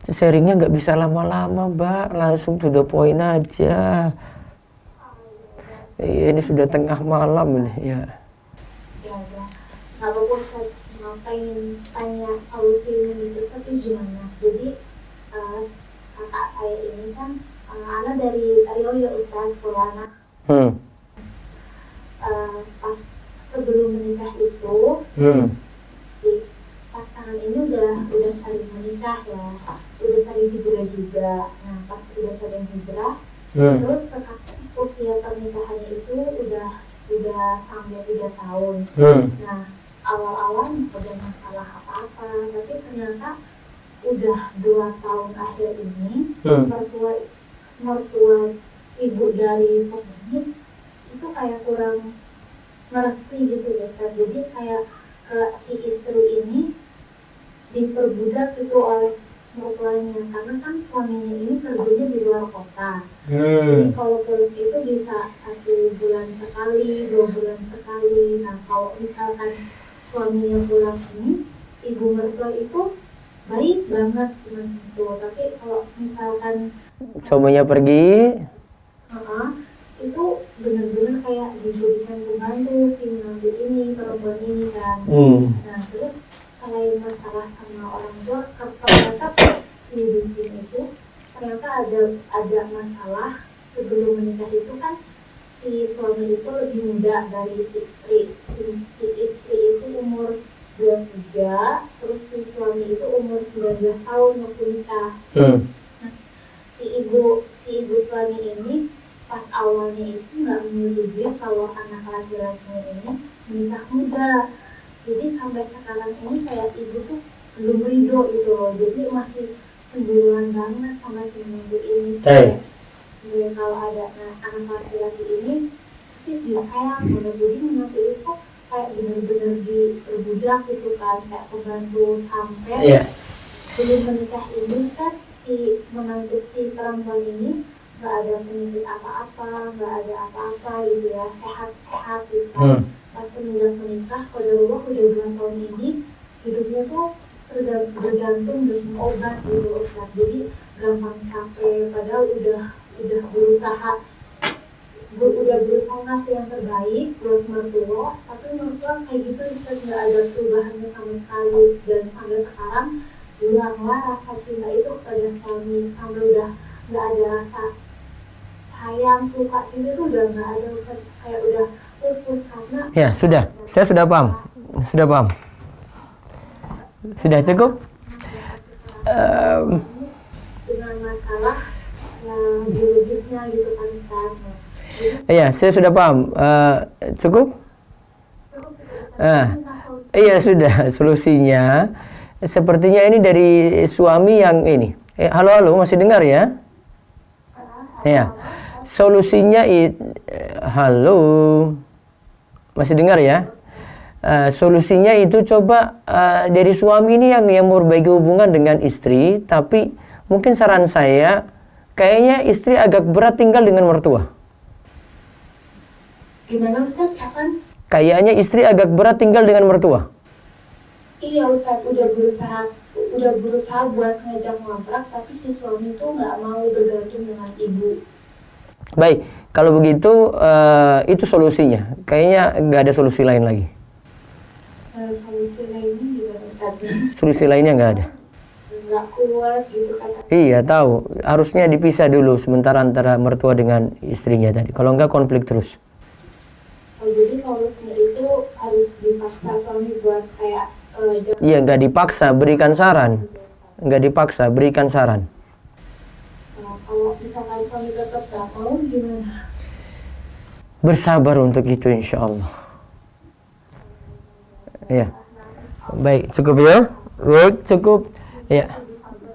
A: Sharingnya nggak bisa lama-lama, Mbak. Langsung to the point aja. Ini sudah tengah malam ini, ya.
I: Kalau saya mau pengen tanya solusi itu tapi gimana? Jadi kakak saya ini kan anak dari Rio ya Ustaz Purana. Pas sebelum menikah itu, pasangan ini udah sering menikah ya, udah sering hijrah juga. Nah, pas udah sering hijrah, terus sekarang usia pernikahannya itu udah sampai 3 tahun. Nah, awal-awal ada masalah apa-apa, tapi ternyata udah 2 tahun akhir ini mertua ibu dari suami itu kayak kurang ngerti gitu ya Ustaz. Jadi kayak si istri ini diperbudak itu oleh mertuanya, karena kan suaminya ini kerjanya di luar kota. Jadi kalau pulang itu bisa 1 bulan sekali, 2 bulan sekali. Nah kalau misalkan suaminya pulang ini, ibu mertua itu baik banget dengan itu. Tapi kalau misalkan
A: suaminya pergi,
I: itu benar-benar kayak dijadikan pembantu si menantu ini, perempuan ini kan. Nah terus selain masalah sama orang tua, ternyata di sini itu ternyata ada masalah sebelum menikah itu kan si suami itu lebih muda dari si istri. Si istri itu umur 23, terus si suami itu umur 19 tahun waktu nikah. Nah, si ibu suami ini pas awalnya itu nggak menyetujui kalau anak laki-lakinya ini menikah muda. Jadi sampai sekarang ini kayak ibu tuh belum ridho gitu loh. Jadi masih cemburuan banget sama si menantu ini. Jadi kalau ada anak laki-laki ini sih disayang banget. Jadi menantu itu kayak benar-benar diperbudak gitu kan, kayak pembantu sampai belum menikah ini kan si menantu si perempuan ini nggak ada penyakit apa-apa, nggak ada apa-apa gitu ya, sehat-sehat gitu kan. Pas semenjak menikah, qadarullah udah 2 tahun ini hidupnya tuh bergantung dengan obat gitu Ustaz. Jadi gampang capek, padahal udah berusaha ngasih yang terbaik buat mertua, tapi mertua kayak gitu Ustaz, nggak ada perubahannya sama sekali. Dan sampai sekarang hilanglah rasa cinta itu kepada suami, sampai udah nggak ada rasa sayang, suka itu udah nggak ada Ustaz, kayak udah putus karena
A: ya sudah, saya sudah paham, sudah cukup.
I: Dengan masalah biologisnya gitu kan Ustaz.
A: Iya, saya sudah paham. Cukup? Iya sudah, solusinya sepertinya ini dari suami yang ini. Halo, masih dengar ya? Iya. Solusinya halo, masih dengar ya? Solusinya itu coba dari suami ini yang memperbaiki hubungan dengan istri, tapi mungkin saran saya kayaknya istri agak berat tinggal dengan mertua.
I: Gimana Ustaz? Kapan?
A: Kayaknya istri agak berat tinggal dengan mertua.
I: Iya Ustaz, udah berusaha buat ngajak ngontrak, tapi si suami itu nggak mau bergantung dengan ibu.
A: Baik, kalau begitu itu solusinya. Kayaknya nggak ada solusi lain lagi.
I: Solusi lainnya juga Ustaz?
A: Solusi lainnya nggak ada.
I: Nggak kuat gitu kan?
A: Iya tahu, harusnya dipisah dulu sementara antara mertua dengan istrinya tadi. Kalau nggak konflik terus.
I: Jadi solusinya itu harus dipaksa suami buat kayak
A: iya, nggak dipaksa, berikan saran. Nggak dipaksa, berikan saran.
I: Kalau misalkan suami tetap nggak mau gimana?
A: Bersabar untuk itu insya Allah. Iya. Baik, cukup ya? Cukup. Ya.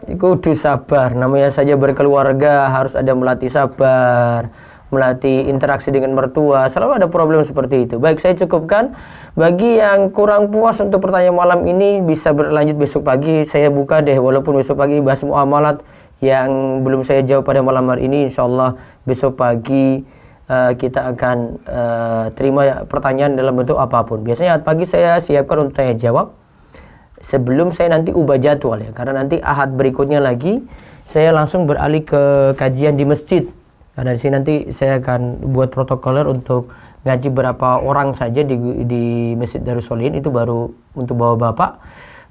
A: Kudu sabar. Namanya saja berkeluarga harus ada melatih sabar, melatih interaksi dengan mertua, selalu ada problem seperti itu. Baik, saya cukupkan. Bagi yang kurang puas untuk pertanyaan malam ini bisa berlanjut besok pagi. Saya buka deh, walaupun besok pagi bahas muamalat yang belum saya jawab pada malam hari ini. Insya Allah besok pagi kita akan terima pertanyaan dalam bentuk apapun. Biasanya pagi saya siapkan untuk tanya jawab sebelum saya nanti ubah jadwal ya, karena nanti Ahad berikutnya lagi saya langsung beralih ke kajian di masjid. Karena di sini nanti saya akan buat protokoler untuk ngaji berapa orang saja di Masjid Darussolihin, itu baru untuk bawa bapak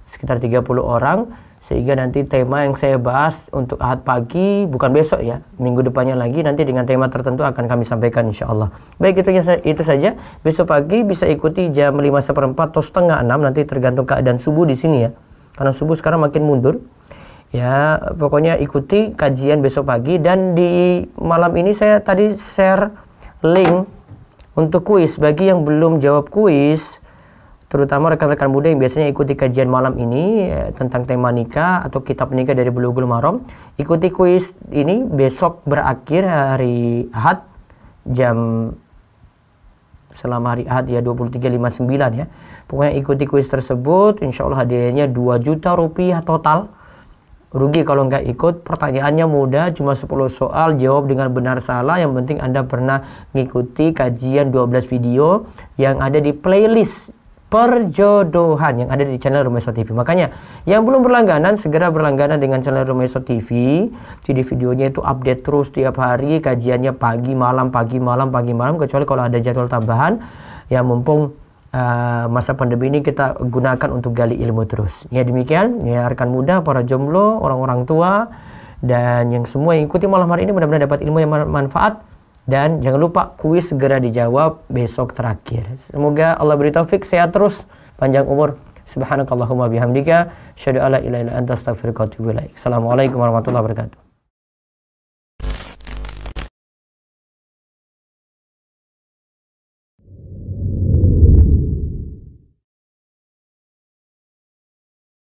A: sekitar 30 orang, sehingga nanti tema yang saya bahas untuk Ahad pagi, bukan besok ya, minggu depannya lagi, nanti dengan tema tertentu akan kami sampaikan insya Allah. Baik, itu saja. Besok pagi bisa ikuti jam 5:15 atau setengah 6, nanti tergantung keadaan subuh di sini ya, karena subuh sekarang makin mundur. Ya, pokoknya ikuti kajian besok pagi. Dan di malam ini saya tadi share link untuk kuis. Bagi yang belum jawab kuis, terutama rekan-rekan muda yang biasanya ikuti kajian malam ini tentang tema nikah atau kitab nikah dari Bulughul Maram, ikuti kuis ini. Besok berakhir hari Ahad jam selama hari Ahad ya 23.59 ya. Pokoknya ikuti kuis tersebut, insya Allah hadiahnya 2 juta rupiah total. Rugi kalau nggak ikut. Pertanyaannya mudah, cuma 10 soal, jawab dengan benar salah. Yang penting Anda pernah ngikuti kajian 12 video yang ada di playlist perjodohan yang ada di channel Rumah Iswa TV. Makanya yang belum berlangganan, segera berlangganan dengan channel Rumah Iswa TV. Jadi videonya itu update terus tiap hari, kajiannya pagi malam, pagi malam, pagi malam. Kecuali kalau ada jadwal tambahan, ya mumpung masa pandemi ini kita gunakan untuk gali ilmu terus. Ya demikian, ya rekan muda, para jomblo, orang-orang tua, dan yang semua yang ikuti malam hari ini mudah-mudahan dapat ilmu yang bermanfaat. Dan jangan lupa kuis segera dijawab besok terakhir. Semoga Allah beri taufik, sehat terus, panjang umur. Subhanakallahumma bihamdika, asyhadu alla ilaha illa anta, astaghfiruka wa atubu ilaik. Assalamualaikum warahmatullahi wabarakatuh.